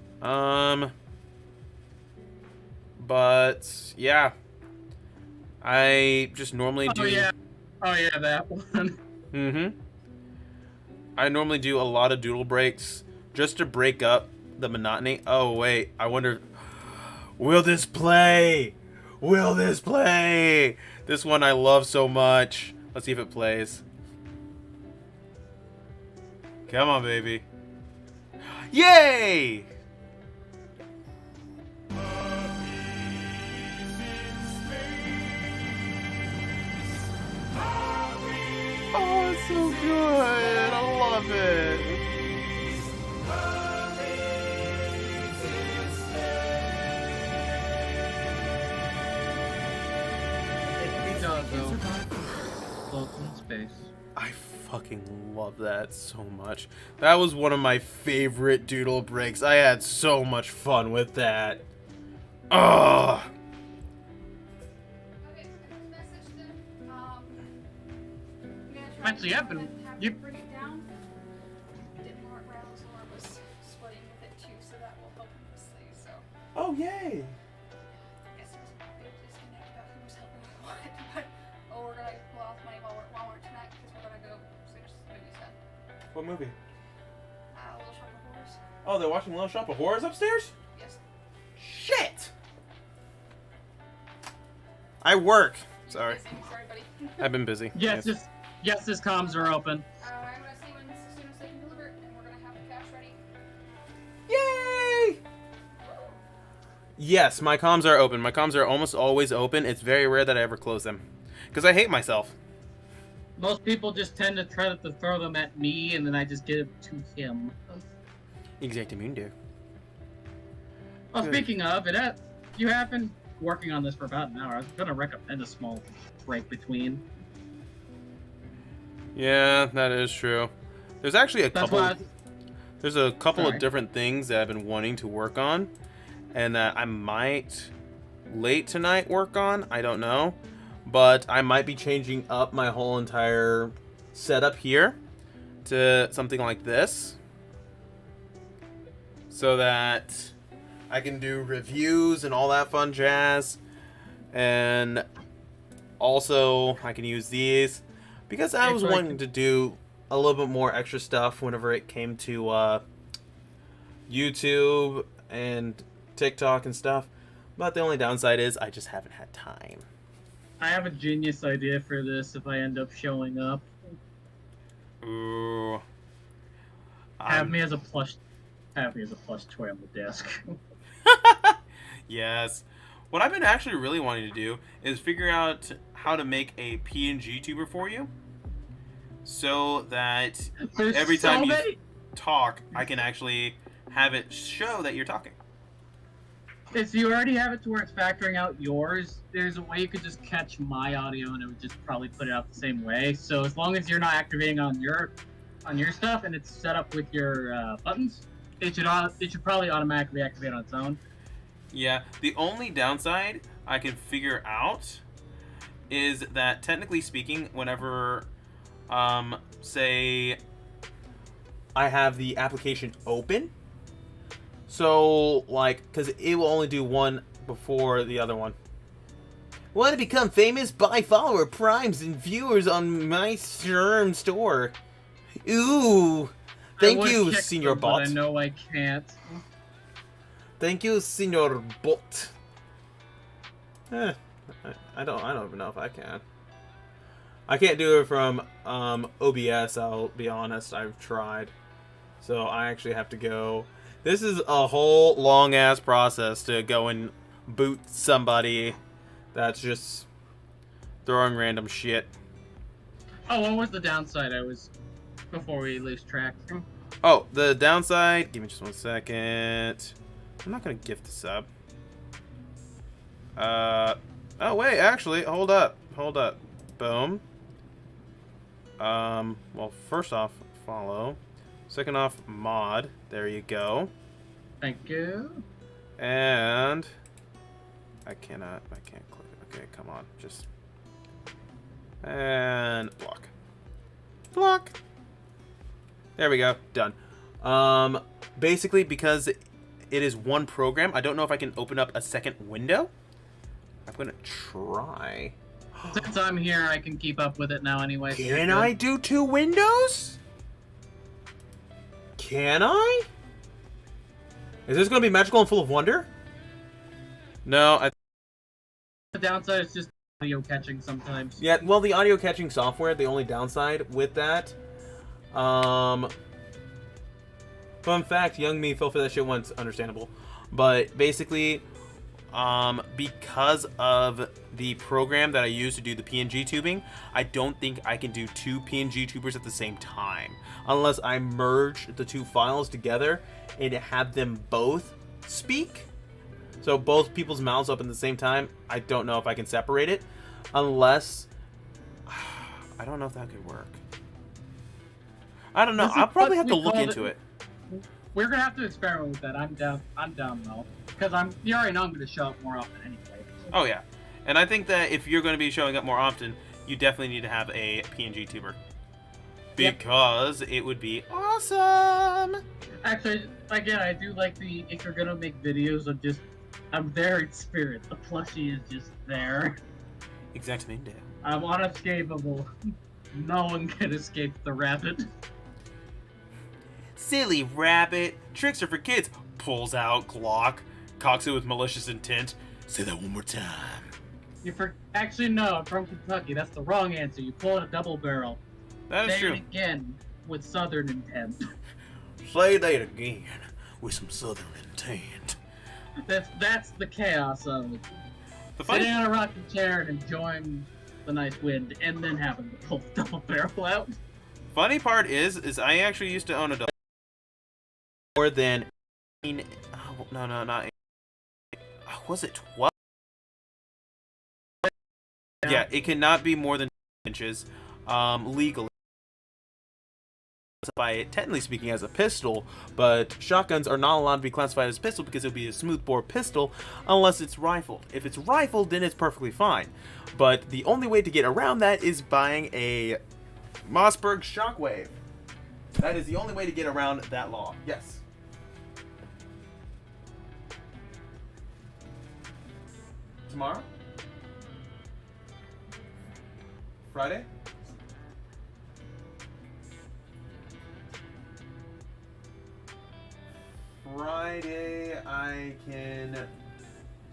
But yeah. I just normally do. Oh yeah, that one. Mm-hmm. I normally do a lot of doodle breaks just to break up the monotony. Oh wait, I wonder, will this play? Will this play? This one I love so much. Let's see if it plays. Come on, baby. Yay! Oh, it's so good. I love it. He does though. Floats in space. I fucking love that so much. That was one of my favorite doodle breaks. I had so much fun with that. Ugh. Okay, message them. I'm gonna try Actually, to I've been- have you- to bring it down. Didn't want Rattle's alarm was splitting with it too, so that will help him this thing. So Oh, yay. I guess there's a big disconnect about who's helping with what. But we're gonna pull off money while we're tonight because we're gonna go as soon as the movie's done. What movie? Little Shop of Horrors. Oh, they're watching Little Shop of Horrors upstairs? Yes. Shit! I work. Sorry. Sorry, buddy. I've been busy. Yes, his comms are open. I'm gonna see when as soon as they can deliver it, and we're gonna have the cash ready. Yay! Yes, my comms are open. My comms are almost always open. It's very rare that I ever close them. Because I hate myself. Most people just tend to try to throw them at me, and then I just give it to him. Exactamundo. Well, Good. speaking of, you have been working on this for about an hour. I was gonna recommend a small break between. Yeah, that is true. There's actually a That's couple. why. There's a couple Sorry. of different things that I've been wanting to work on, and that I might late tonight work on. I don't know, but I might be changing up my whole entire setup here to something like this, so that I can do reviews and all that fun jazz, and also I can use these because I was wanting to do a little bit more extra stuff whenever it came to YouTube and TikTok and stuff. But the only downside is I just haven't had time. I have a genius idea for this if I end up showing up. Ooh. Have me as a plush toy on the desk. Yes. What I've been actually really wanting to do is figure out how to make a PNG tuber for you, so that There's every so time you many- talk, I can actually have it show that you're talking. If you already have it to where it's factoring out yours, there's a way you could just catch my audio and it would just probably put it out the same way. So as long as you're not activating on your stuff and it's set up with your buttons, it should probably automatically activate on its own. Yeah, the only downside I can figure out is that technically speaking, whenever, say, I have the application open, so, like, because it will only do one before the other one. Want to become famous? Buy follower primes and viewers on my Sherm store. Ooh. Thank I would you, check Senor them, but Bot. I know I can't. Thank you, Senor Bot. I don't even know if I can. I can't do it from OBS, I'll be honest. I've tried. So I actually have to go. This is a whole long ass process to go and boot somebody that's just throwing random shit. Oh, what was the downside? Before we lose track. Oh, the downside. Give me just 1 second. I'm not gonna gift the sub. Oh wait, actually, hold up. Boom. Well, first off, follow. Second off, mod. There you go. Thank you. And I can't click it. Okay, come on, just and block. There we go, done. Basically, because it is one program, I don't know if I can open up a second window. I'm gonna try. Since I'm here, I can keep up with it now anyway. So Can I do 2 windows? Can I? Is this gonna be magical and full of wonder? No, The downside is just audio catching sometimes. yeah, well, the audio catching software, the only downside with that, fun fact, young me fell for that shit once, understandable, but basically, because of the program that I use to do the PNG tubing, I don't think I can do 2 PNG tubers at the same time, unless I merge the 2 files together and have them both speak. So both people's mouths open at the same time. I don't know if I can separate it, unless I don't know if that could work. I don't know. I'll probably have to look into it. We're gonna have to experiment with that. I'm down though, because you already know I'm gonna show up more often anyway. Oh yeah, and I think that if you're going to be showing up more often, you definitely need to have a PNG tuber, because it would be awesome. Actually, again, I do like if you're gonna make videos of just, I'm there in spirit. The plushie is just there. Exactamente. I'm unescapable. No one can escape the rabbit. Silly rabbit. Tricks are for kids. Pulls out Glock. Cocks it with malicious intent. Say that one more time. Actually, no, I'm from Kentucky. That's the wrong answer. You pull a double barrel. That is Say true. it again with southern intent. Say that again with some southern intent. That's the chaos of it. The Sitting funny, on a rocking chair and enjoying the nice wind, and then having to pull the double barrel out. funny part is I actually used to own a double more than no, not was it 12? Yeah, it cannot be more than 2 inches legally. By it, technically speaking, as a pistol, but shotguns are not allowed to be classified as pistol because it would be a smoothbore pistol unless it's rifled. If it's rifled, then it's perfectly fine. But the only way to get around that is buying a Mossberg Shockwave. That is the only way to get around that law. Yes. Tomorrow? Friday? Friday, I can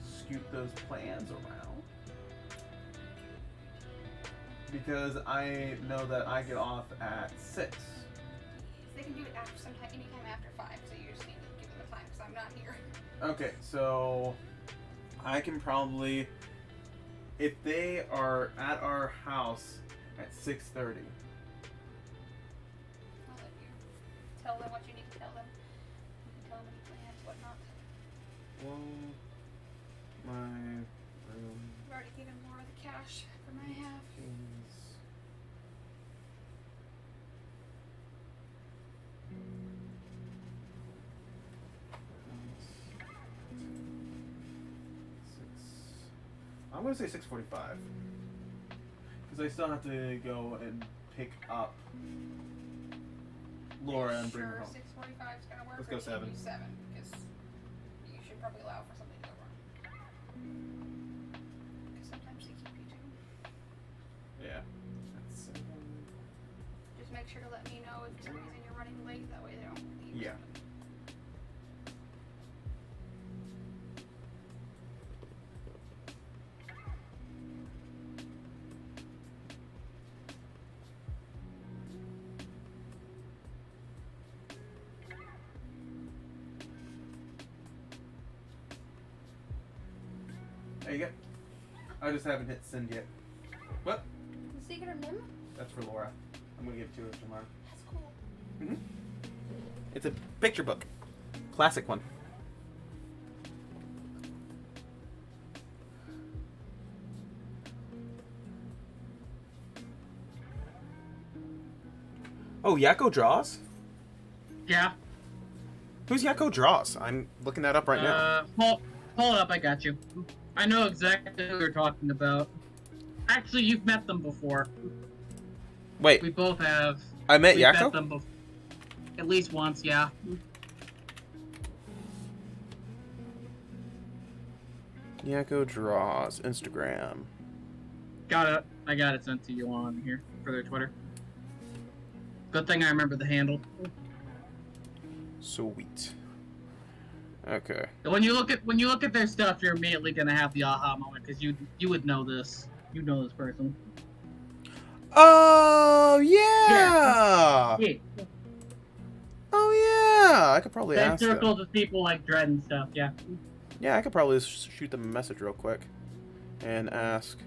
scoot those plans around because I know that I get off at 6. They can do it after sometime, anytime after 5, so you just need to give them the time because I'm not here. Okay, so I can probably, if they are at our house at 6:30. I'll let you tell them what you need to tell them. You can tell them any plans, whatnot. Well, my room I've already given more of the cash for my half. is I'm gonna say 6:45 because I still have to go and pick up Laura and bring her home. 6:45 is gonna work. Let's go or should we 7. do 7 because you should probably allow for something to go wrong. Because sometimes they keep you too. Yeah. That's 7. Just make sure to let me know if for some reason you're running late. That way they don't leave. Yeah. There you go. I just haven't hit send yet. What? The Secret of Nim? That's for Laura. I'm gonna give it to her tomorrow. That's cool. Mm-hmm. It's a picture book. Classic one. Oh, Yakko Draws? Yeah. Who's Yakko Draws? I'm looking that up right now. Hold up, I got you. I know exactly who you're talking about. Actually, you've met them before. Wait, We both have. I met We've Yakko? met them before. At least once, yeah. Yakko Draws, Instagram. Got it. I got it sent to you on here for their Twitter. Good thing I remember the handle. Sweet. Okay. When you look at their stuff, you're immediately gonna have the aha moment because you would know this. You know this person. Oh, yeah! Yeah. Oh, yeah! I could probably They ask them. circles with people like Dread and stuff. Yeah. Yeah, I could probably shoot them a message real quick and ask.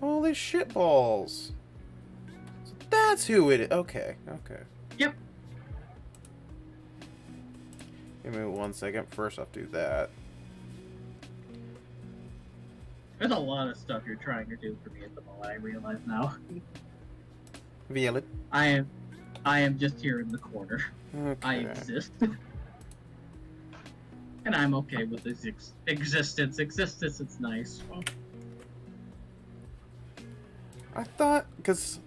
Holy shitballs! So that's who it is. Okay, okay. Yep. Give me 1 second. First, I'll do that. There's a lot of stuff you're trying to do for me at the moment. I realize now. Violet. I am just here in the corner. Okay. I exist. And I'm okay with this existence. Existence is nice. I thought, because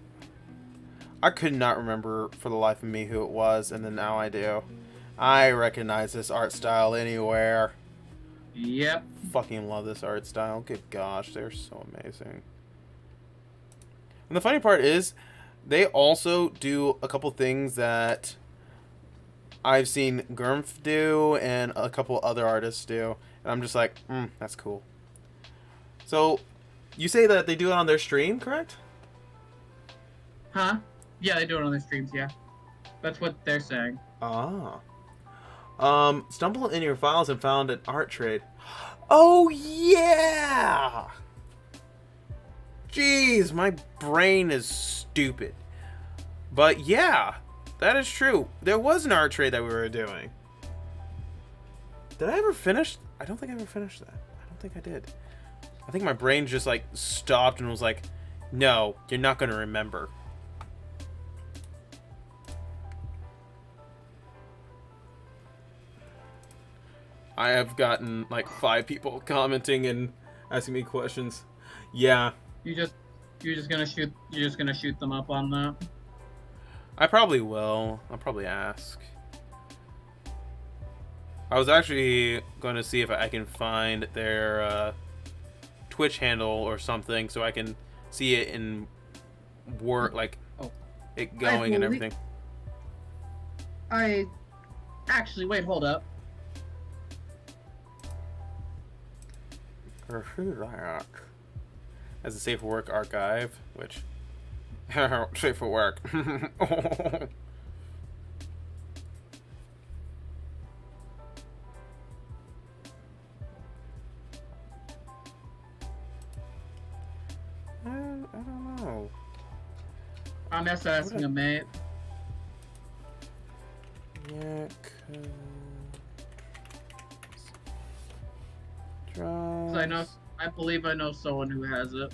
I could not remember for the life of me who it was, and then now I do. I recognize this art style anywhere. Yep. Fucking love this art style. Good gosh, they're so amazing. And the funny part is, they also do a couple things that I've seen Gurmf do and a couple other artists do. And I'm just like, that's cool. So, you say that they do it on their stream, correct? Huh? Yeah, they do it on their streams, yeah. That's what they're saying. Ah. Stumbled in your files and found an art trade. Oh, yeah! Jeez, my brain is stupid. But yeah, that is true. There was an art trade that we were doing. Did I ever finish? I don't think I ever finished that. I don't think I did. I think my brain just like stopped and was like, no, you're not going to remember. I have gotten like 5 people commenting and asking me questions. Yeah. You're just gonna shoot them up on that. I probably will. I'll probably ask. I was actually going to see if I can find their Twitch handle or something so I can see it in work, like it going and everything. Actually, wait, hold up. As a safe for work archive, which safe for work. I don't know. I'm just asking a mate. Yeah. I believe I know someone who has it.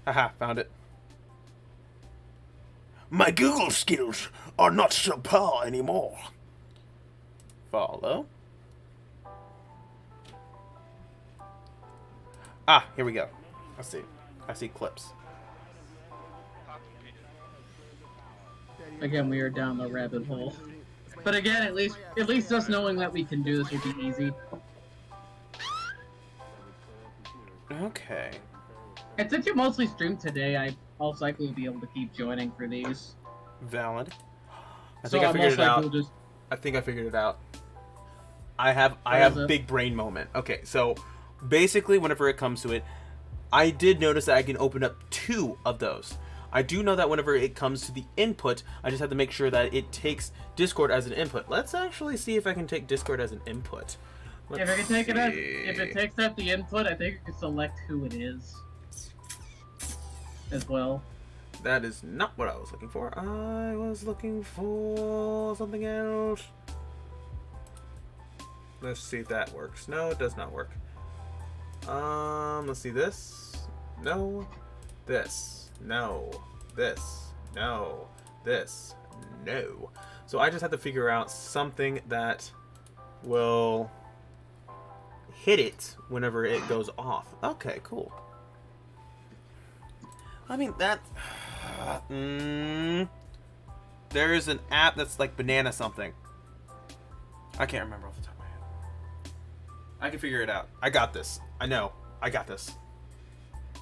Haha, found it. My Google skills are not subpar anymore. Follow. Ah, here we go. I see clips. Again, we are down the rabbit hole. But again, at least us knowing that we can do this will be easy. Okay. And since you mostly stream today, I most likely will be able to keep joining for these. Valid. I So think I figured it out. just... I think I figured it out. I have big brain moment. Okay, so basically whenever it comes to it, I did notice that I can open up 2 of those. I do know that whenever it comes to the input, I just have to make sure that it takes Discord as an input. Let's actually see if I can take Discord as an input. If it takes that the input, I think you can select who it is as well. That is not what I was looking for. I was looking for something else. Let's see if that works. No, it does not work. Let's see this. No. This. No. This. No. This. No. So I just have to figure out something that will hit it whenever it goes off. Okay, cool. I mean, that... There's an app that's like banana something. I can't remember off the top of my head. I can figure it out. I got this. I know. I got this.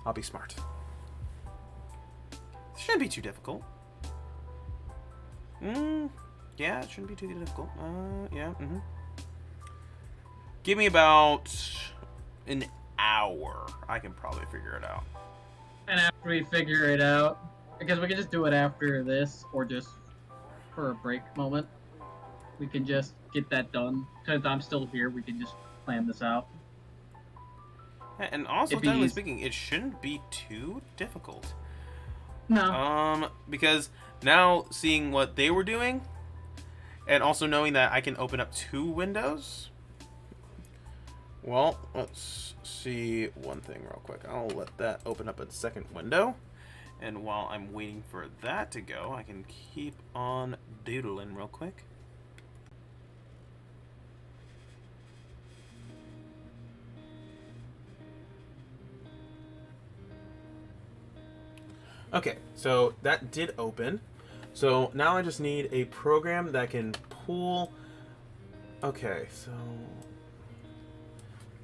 I'll be smart. It shouldn't be too difficult. Yeah, it shouldn't be too difficult. Yeah, Give me about an hour. I can probably figure it out. And after we figure it out, because we can just do it after this, or just for a break moment, we can just get that done. Because I'm still here, we can just plan this out. And also, technically speaking, it shouldn't be too difficult. No. Because now seeing what they were doing, and also knowing that I can open up 2 windows. Well, let's see one thing real quick. I'll let that open up a second window. And while I'm waiting for that to go, I can keep on doodling real quick. Okay, so that did open. So now I just need a program that can pull... Okay, so...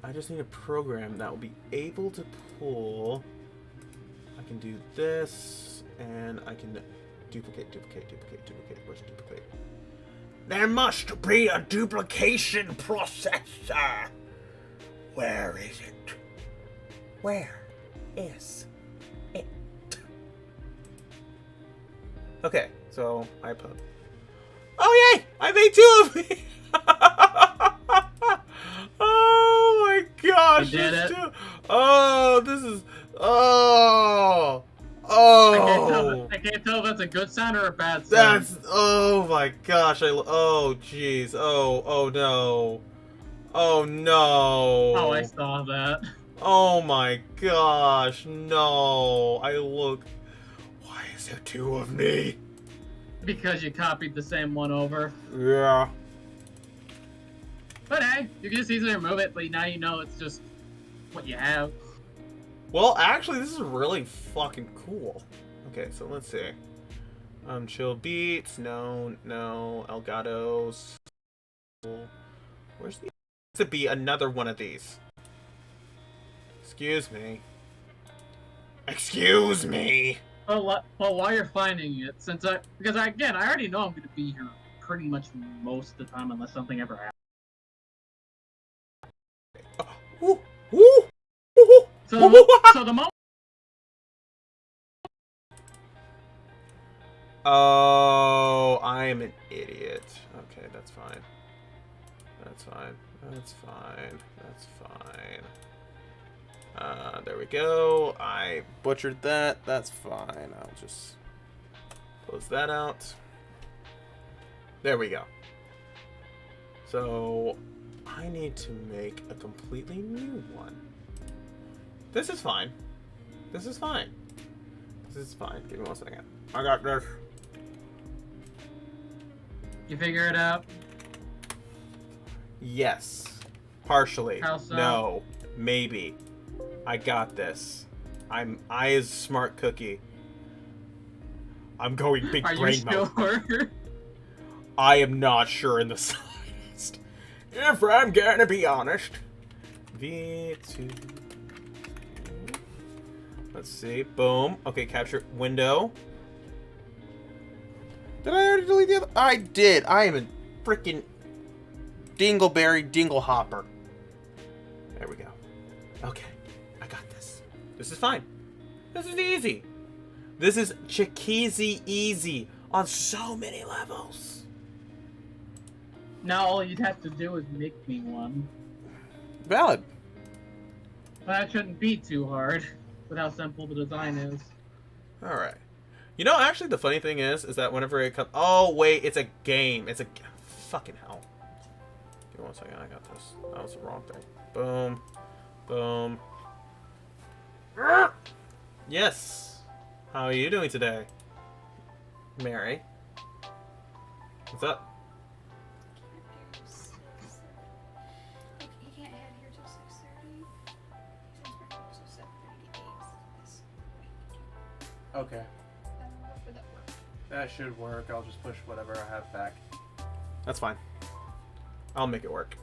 I just need a program that will be able to pull... I can do this, and I can duplicate. Where's duplicate? There must be a duplication processor. Where is it? Where is it? Okay, so I put... Oh yay! I made 2 of me! Oh my gosh! You did it. Oh, this is... Oh! Oh! I can't tell if that's a good sound or a bad sound. That's... Oh my gosh! Oh jeez! Oh no! Oh no! Oh, I saw that. Oh my gosh! No! I look... Why is there 2 of me? Because you copied the same one over. Yeah. But hey, you can just easily remove it, but now you know it's just what you have. Well, actually, this is really fucking cool. Okay, so let's see. Chill beats. No. Elgatos. Where's the... To be another one of these. Excuse me. Excuse me. Well, while you're finding it, because I already know I'm going to be here pretty much most of the time unless something ever happens. So the moment. Oh, I am an idiot. Okay, that's fine. That's fine. There we go. I butchered that. That's fine. I'll just close that out. There we go. So I need to make a completely new one. This is fine. This is fine. Give me 1 second. I got this. You figure it out? Yes. Partially. How so? No. Maybe. I got this. I is smart cookie. I'm going big Are brain you mode. sure? I am not sure in the slightest. If I'm gonna be honest. V2. Let's see. Boom. Okay, capture window. Did I already delete the other? I did. I am a freaking dingleberry dinglehopper. There we go. Okay. I got this. This is fine. This is easy. This is Chiqueezy easy on so many levels. Now all you'd have to do is make me one. Valid. But that shouldn't be too hard with how simple the design is. Alright. You know, actually, the funny thing is that whenever it comes... Oh, wait, it's a game. It's a... Fucking hell. Give me 1 second. I got this. That was the wrong thing. Boom. Boom. Yes. How are you doing today, Mary? What's up? You can't head here till 6:30. Since we're close to 7:38. Okay. Would that work? That should work. I'll just push whatever I have back. That's fine. I'll make it work.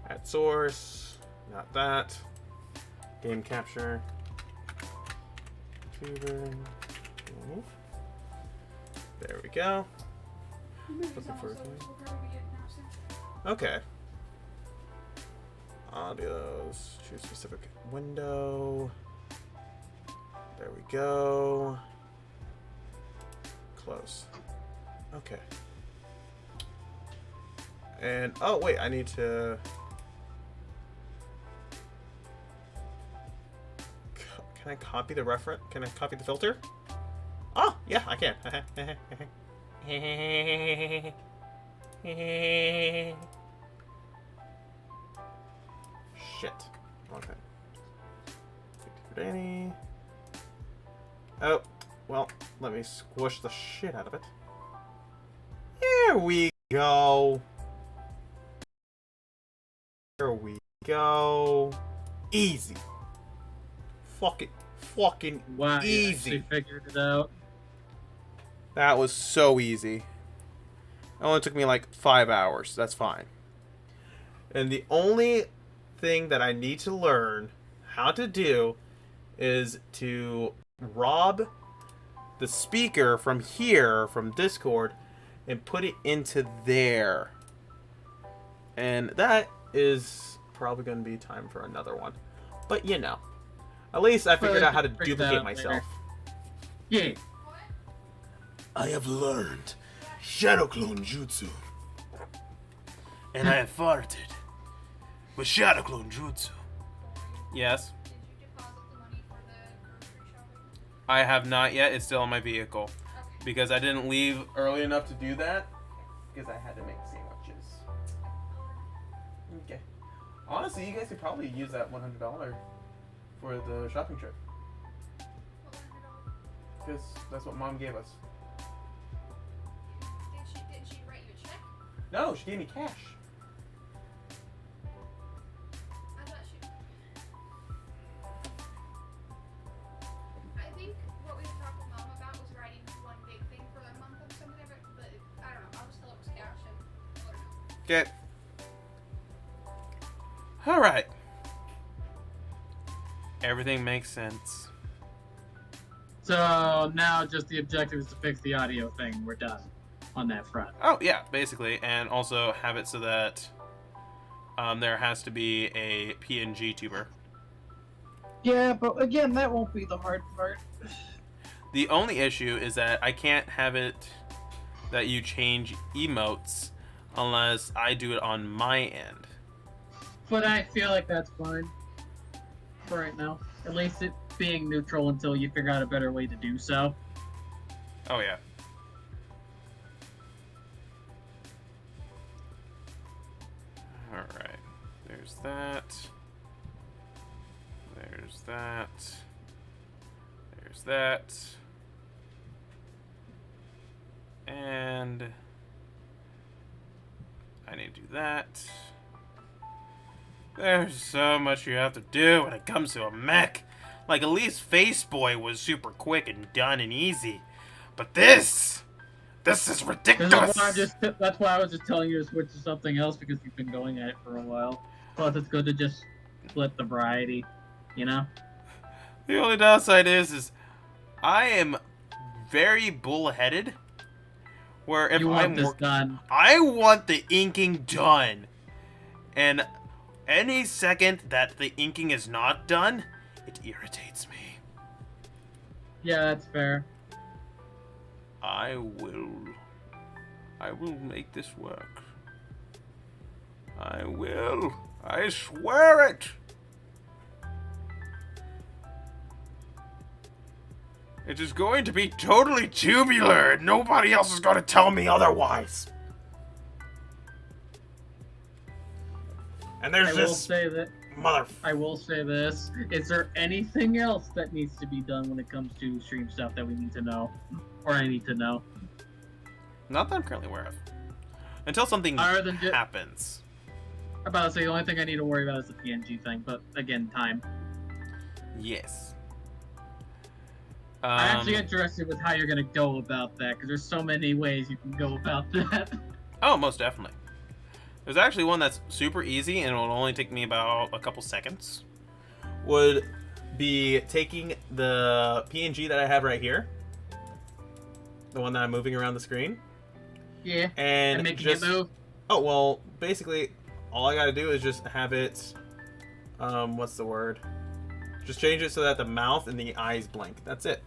Add source. Not that. Game capture. Tuber. There we go. Looking for a game. Okay. Audios. Choose specific window. There we go. Close. Okay. And oh wait, I need to. Can I copy the reference? Can I copy the filter? Oh yeah, I can. Shit. Okay. Dani. Oh, well, let me squish the shit out of it. Here we go. Here we go. Easy. Fucking Wow, you easy. actually figured it out. That was so easy. It only took me like 5 hours. That's fine. And the only thing that I need to learn how to do is to rob the speaker from here, from Discord, and put it into there. And that is probably going to be time for another one. But you know, at least I figured out how to duplicate myself. Yeah. What? I have learned Shadow Clone Jutsu. And I have farted with Shadow Clone Jutsu. Yes. Did you deposit the money for the grocery shopping? I have not yet. It's still in my vehicle. Okay. Because I didn't leave early enough to do that. Because I had to make sandwiches. Okay. Honestly, you guys could probably use that $100 for the shopping trip. Because that's what Mom gave us. Did she write you a check? No, she gave me cash. I thought she. I think what we talked with Mom about was writing one big thing for the month of something of it, but I don't know. I'll just tell her it was cash and let her know. Okay. Alright. Everything makes sense. So now just the objective is to fix the audio thing. We're done on that front. Oh, yeah, basically. And also have it so that there has to be a PNG tuber. Yeah, but again, that won't be the hard part. The only issue is that I can't have it that you change emotes unless I do it on my end. But I feel like that's fine for right now. At least it being neutral until you figure out a better way to do so. Oh, yeah. Alright. There's that. There's that. There's that. And I need to do that. There's so much you have to do when it comes to a mech. Like, at least Faceboy was super quick and done and easy. But this is ridiculous. That's why I was just telling you to switch to something else, because you've been going at it for a while. Plus, it's good to just split the variety, you know? The only downside is I am very bullheaded. Where if You want I'm this working, done. I want the inking done. And any second that the inking is not done, it irritates me. Yeah, that's fair. I will make this work. I will. I swear it. It is going to be totally tubular, and nobody else is going to tell me otherwise. And there's this mother. I will say this. Is there anything else that needs to be done when it comes to stream stuff that we need to know? Or I need to know? Not that I'm currently aware of. Until something happens. I'm about to say the only thing I need to worry about is the PNG thing, but again, time. Yes. I'm actually interested with how you're going to go about that, because there's so many ways you can go about that. Oh, most definitely. There's actually one that's super easy, and it will only take me about a couple seconds. Would be taking the PNG that I have right here, the one that I'm moving around the screen. Yeah. And making just, it move. Oh, well, basically, all I gotta do is just have it, what's the word? Just change it so that the mouth and the eyes blink. That's it.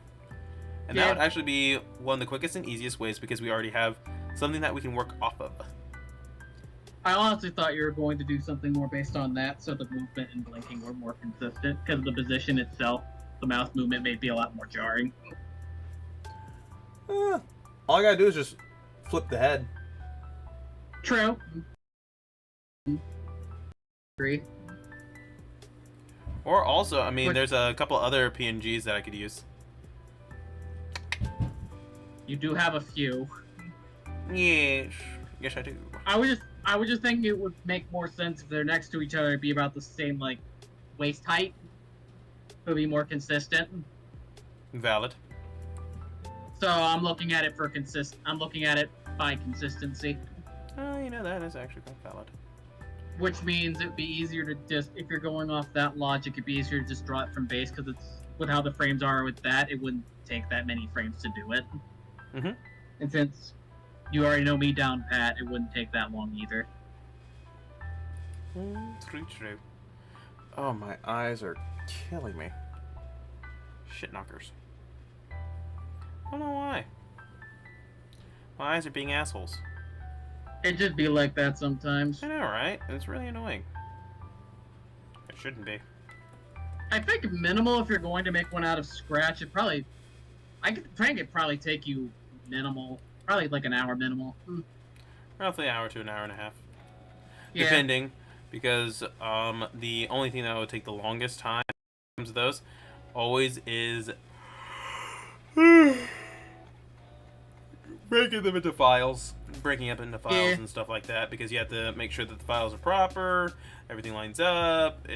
And that would actually be one of the quickest and easiest ways because we already have something that we can work off of. I honestly thought you were going to do something more based on that, so the movement and blinking were more consistent, because the position itself, the mouth movement may be a lot more jarring. All I gotta do is just flip the head. True. Agree. Or also, I mean, there's a couple other PNGs that I could use. You do have a few. Yes. Yes, I do. I was just thinking it would make more sense if they're next to each other, it'd be about the same, like, waist height. It would be more consistent. Valid. So I'm looking at it for I'm looking at it by consistency. Oh, you know, that is actually quite valid. Which means it'd be easier to just, if you're going off that logic, it'd be easier to just draw it from base, because it's, with how the frames are with that, it wouldn't take that many frames to do it. Mm-hmm. And since you already know me down pat, it wouldn't take that long either. True. Oh, my eyes are killing me. Shit knockers. I don't know why. My eyes are being assholes. It just be like that sometimes. I know, right? It's really annoying. It shouldn't be. I think minimal, if you're going to make one out of scratch, I think it'd probably take you minimal, probably like an hour minimal. Roughly an hour to an hour and a half. Yeah. Depending, because the only thing that would take the longest time when it comes to those always is breaking them into files. Breaking up into files and stuff like that, because you have to make sure that the files are proper, everything lines up.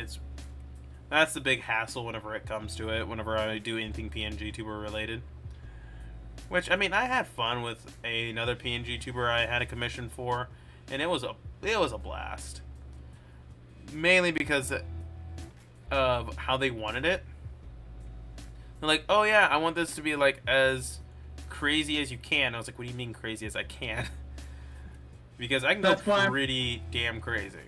That's the big hassle whenever it comes to it, whenever I do anything PNG tuber related. Which, I mean, I had fun with another PNG tuber I had a commission for, and it was a blast. Mainly because of how they wanted it. They're like, oh yeah, I want this to be like as crazy as you can. I was like, what do you mean crazy as I can? Because I can go pretty damn crazy.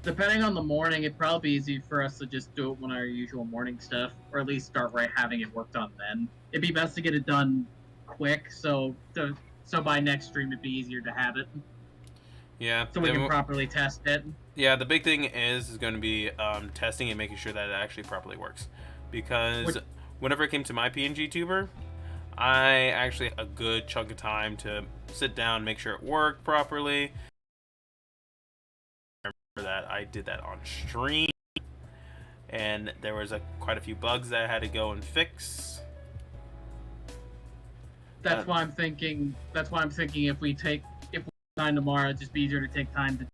Depending on the morning, it'd probably be easy for us to just do it when our usual morning stuff, or at least start having it worked on then. It'd be best to get it done quick, so by next stream it'd be easier to have it. Yeah. So we can properly test it. Yeah, the big thing is going to be testing and making sure that it actually properly works. Because whenever it came to my PNG tuber, I actually had a good chunk of time to sit down, make sure it worked properly. I remember that I did that on stream, and there was quite a few bugs that I had to go and fix. That's why I'm thinking. If we time tomorrow, it'd just be easier to take time to.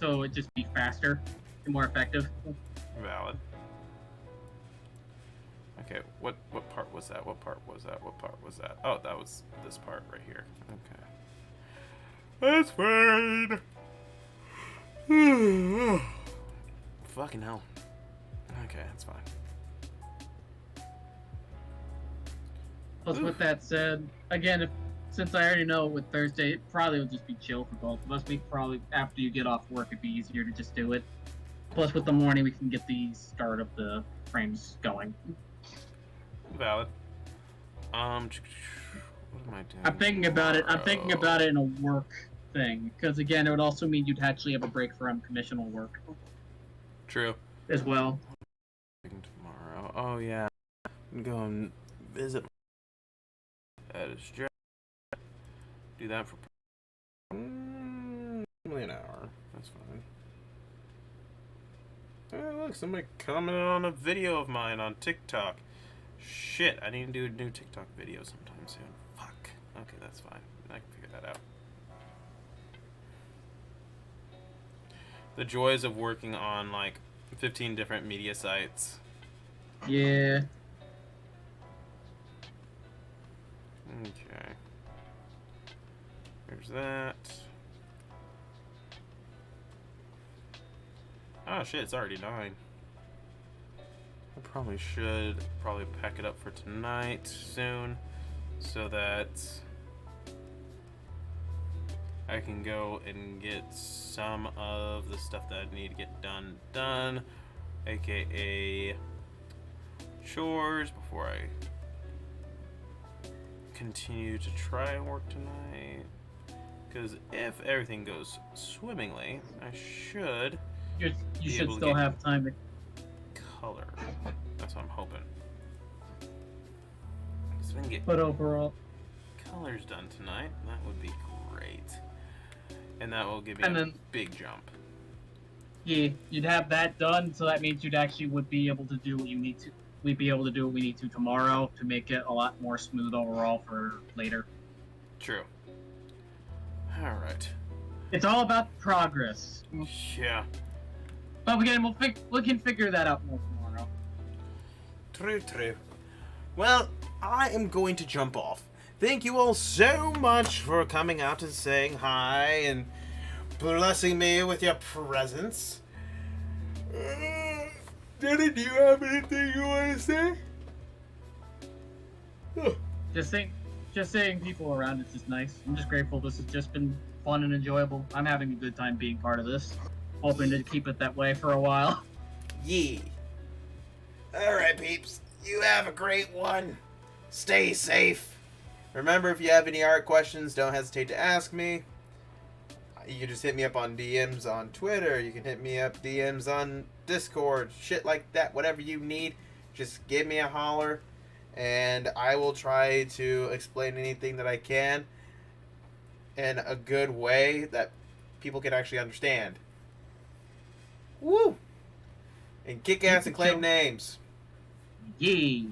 So it'd just be faster and more effective. Valid. Okay, what part was that? What part was that? What part was that? Oh, that was this part right here. Okay. That's fine. Fucking hell. Okay, that's fine. Plus, with that said, again, since I already know with Thursday, it probably will just be chill for both of us. We probably, after you get off work, it'd be easier to just do it. Plus, with the morning, we can get the start of the frames going. Valid. What am I doing? I'm thinking about it. I'm thinking about it in a work thing, because again, it would also mean you'd actually have a break from commissional work. True. As well. Tomorrow. Oh yeah. I'm going to visit. That is just. Do that for only an hour. That's fine. Oh, look, somebody commented on a video of mine on TikTok. Shit, I need to do a new TikTok video sometime soon. Fuck. Okay, that's fine. I can figure that out. The joys of working on, like, 15 different media sites. Yeah. Okay. There's that. Oh shit, it's already 9. I probably should pack it up for tonight soon so that I can go and get some of the stuff that I need to get done, aka chores, before I continue to try and work tonight. Because if everything goes swimmingly, I should You be should able to still get have time to. color. That's what I'm hoping. So we can get But overall, colors done tonight. That would be great. And that will give me And a then- big jump. yeah, you'd have that done, so that means you'd actually would be able to do what you need to. We'd be able to do what we need to tomorrow to make it a lot more smooth overall for later. True. Alright. It's all about progress. Yeah. But again, we can figure that out more tomorrow. True. Well, I am going to jump off. Thank you all so much for coming out and saying hi and blessing me with your presence. Dani, do you have anything you want to say? Oh. Just saying people around it's just nice. I'm just grateful this has just been fun and enjoyable. I'm having a good time being part of this. Hoping to keep it that way for a while. Yeah. Alright, peeps. You have a great one. Stay safe. Remember, if you have any art questions, don't hesitate to ask me. You can just hit me up on DMs on Twitter. You can hit me up DMs on Discord. Shit like that. Whatever you need, just give me a holler. And I will try to explain anything that I can in a good way that people can actually understand. Woo! And kick ass and claim names. Yay!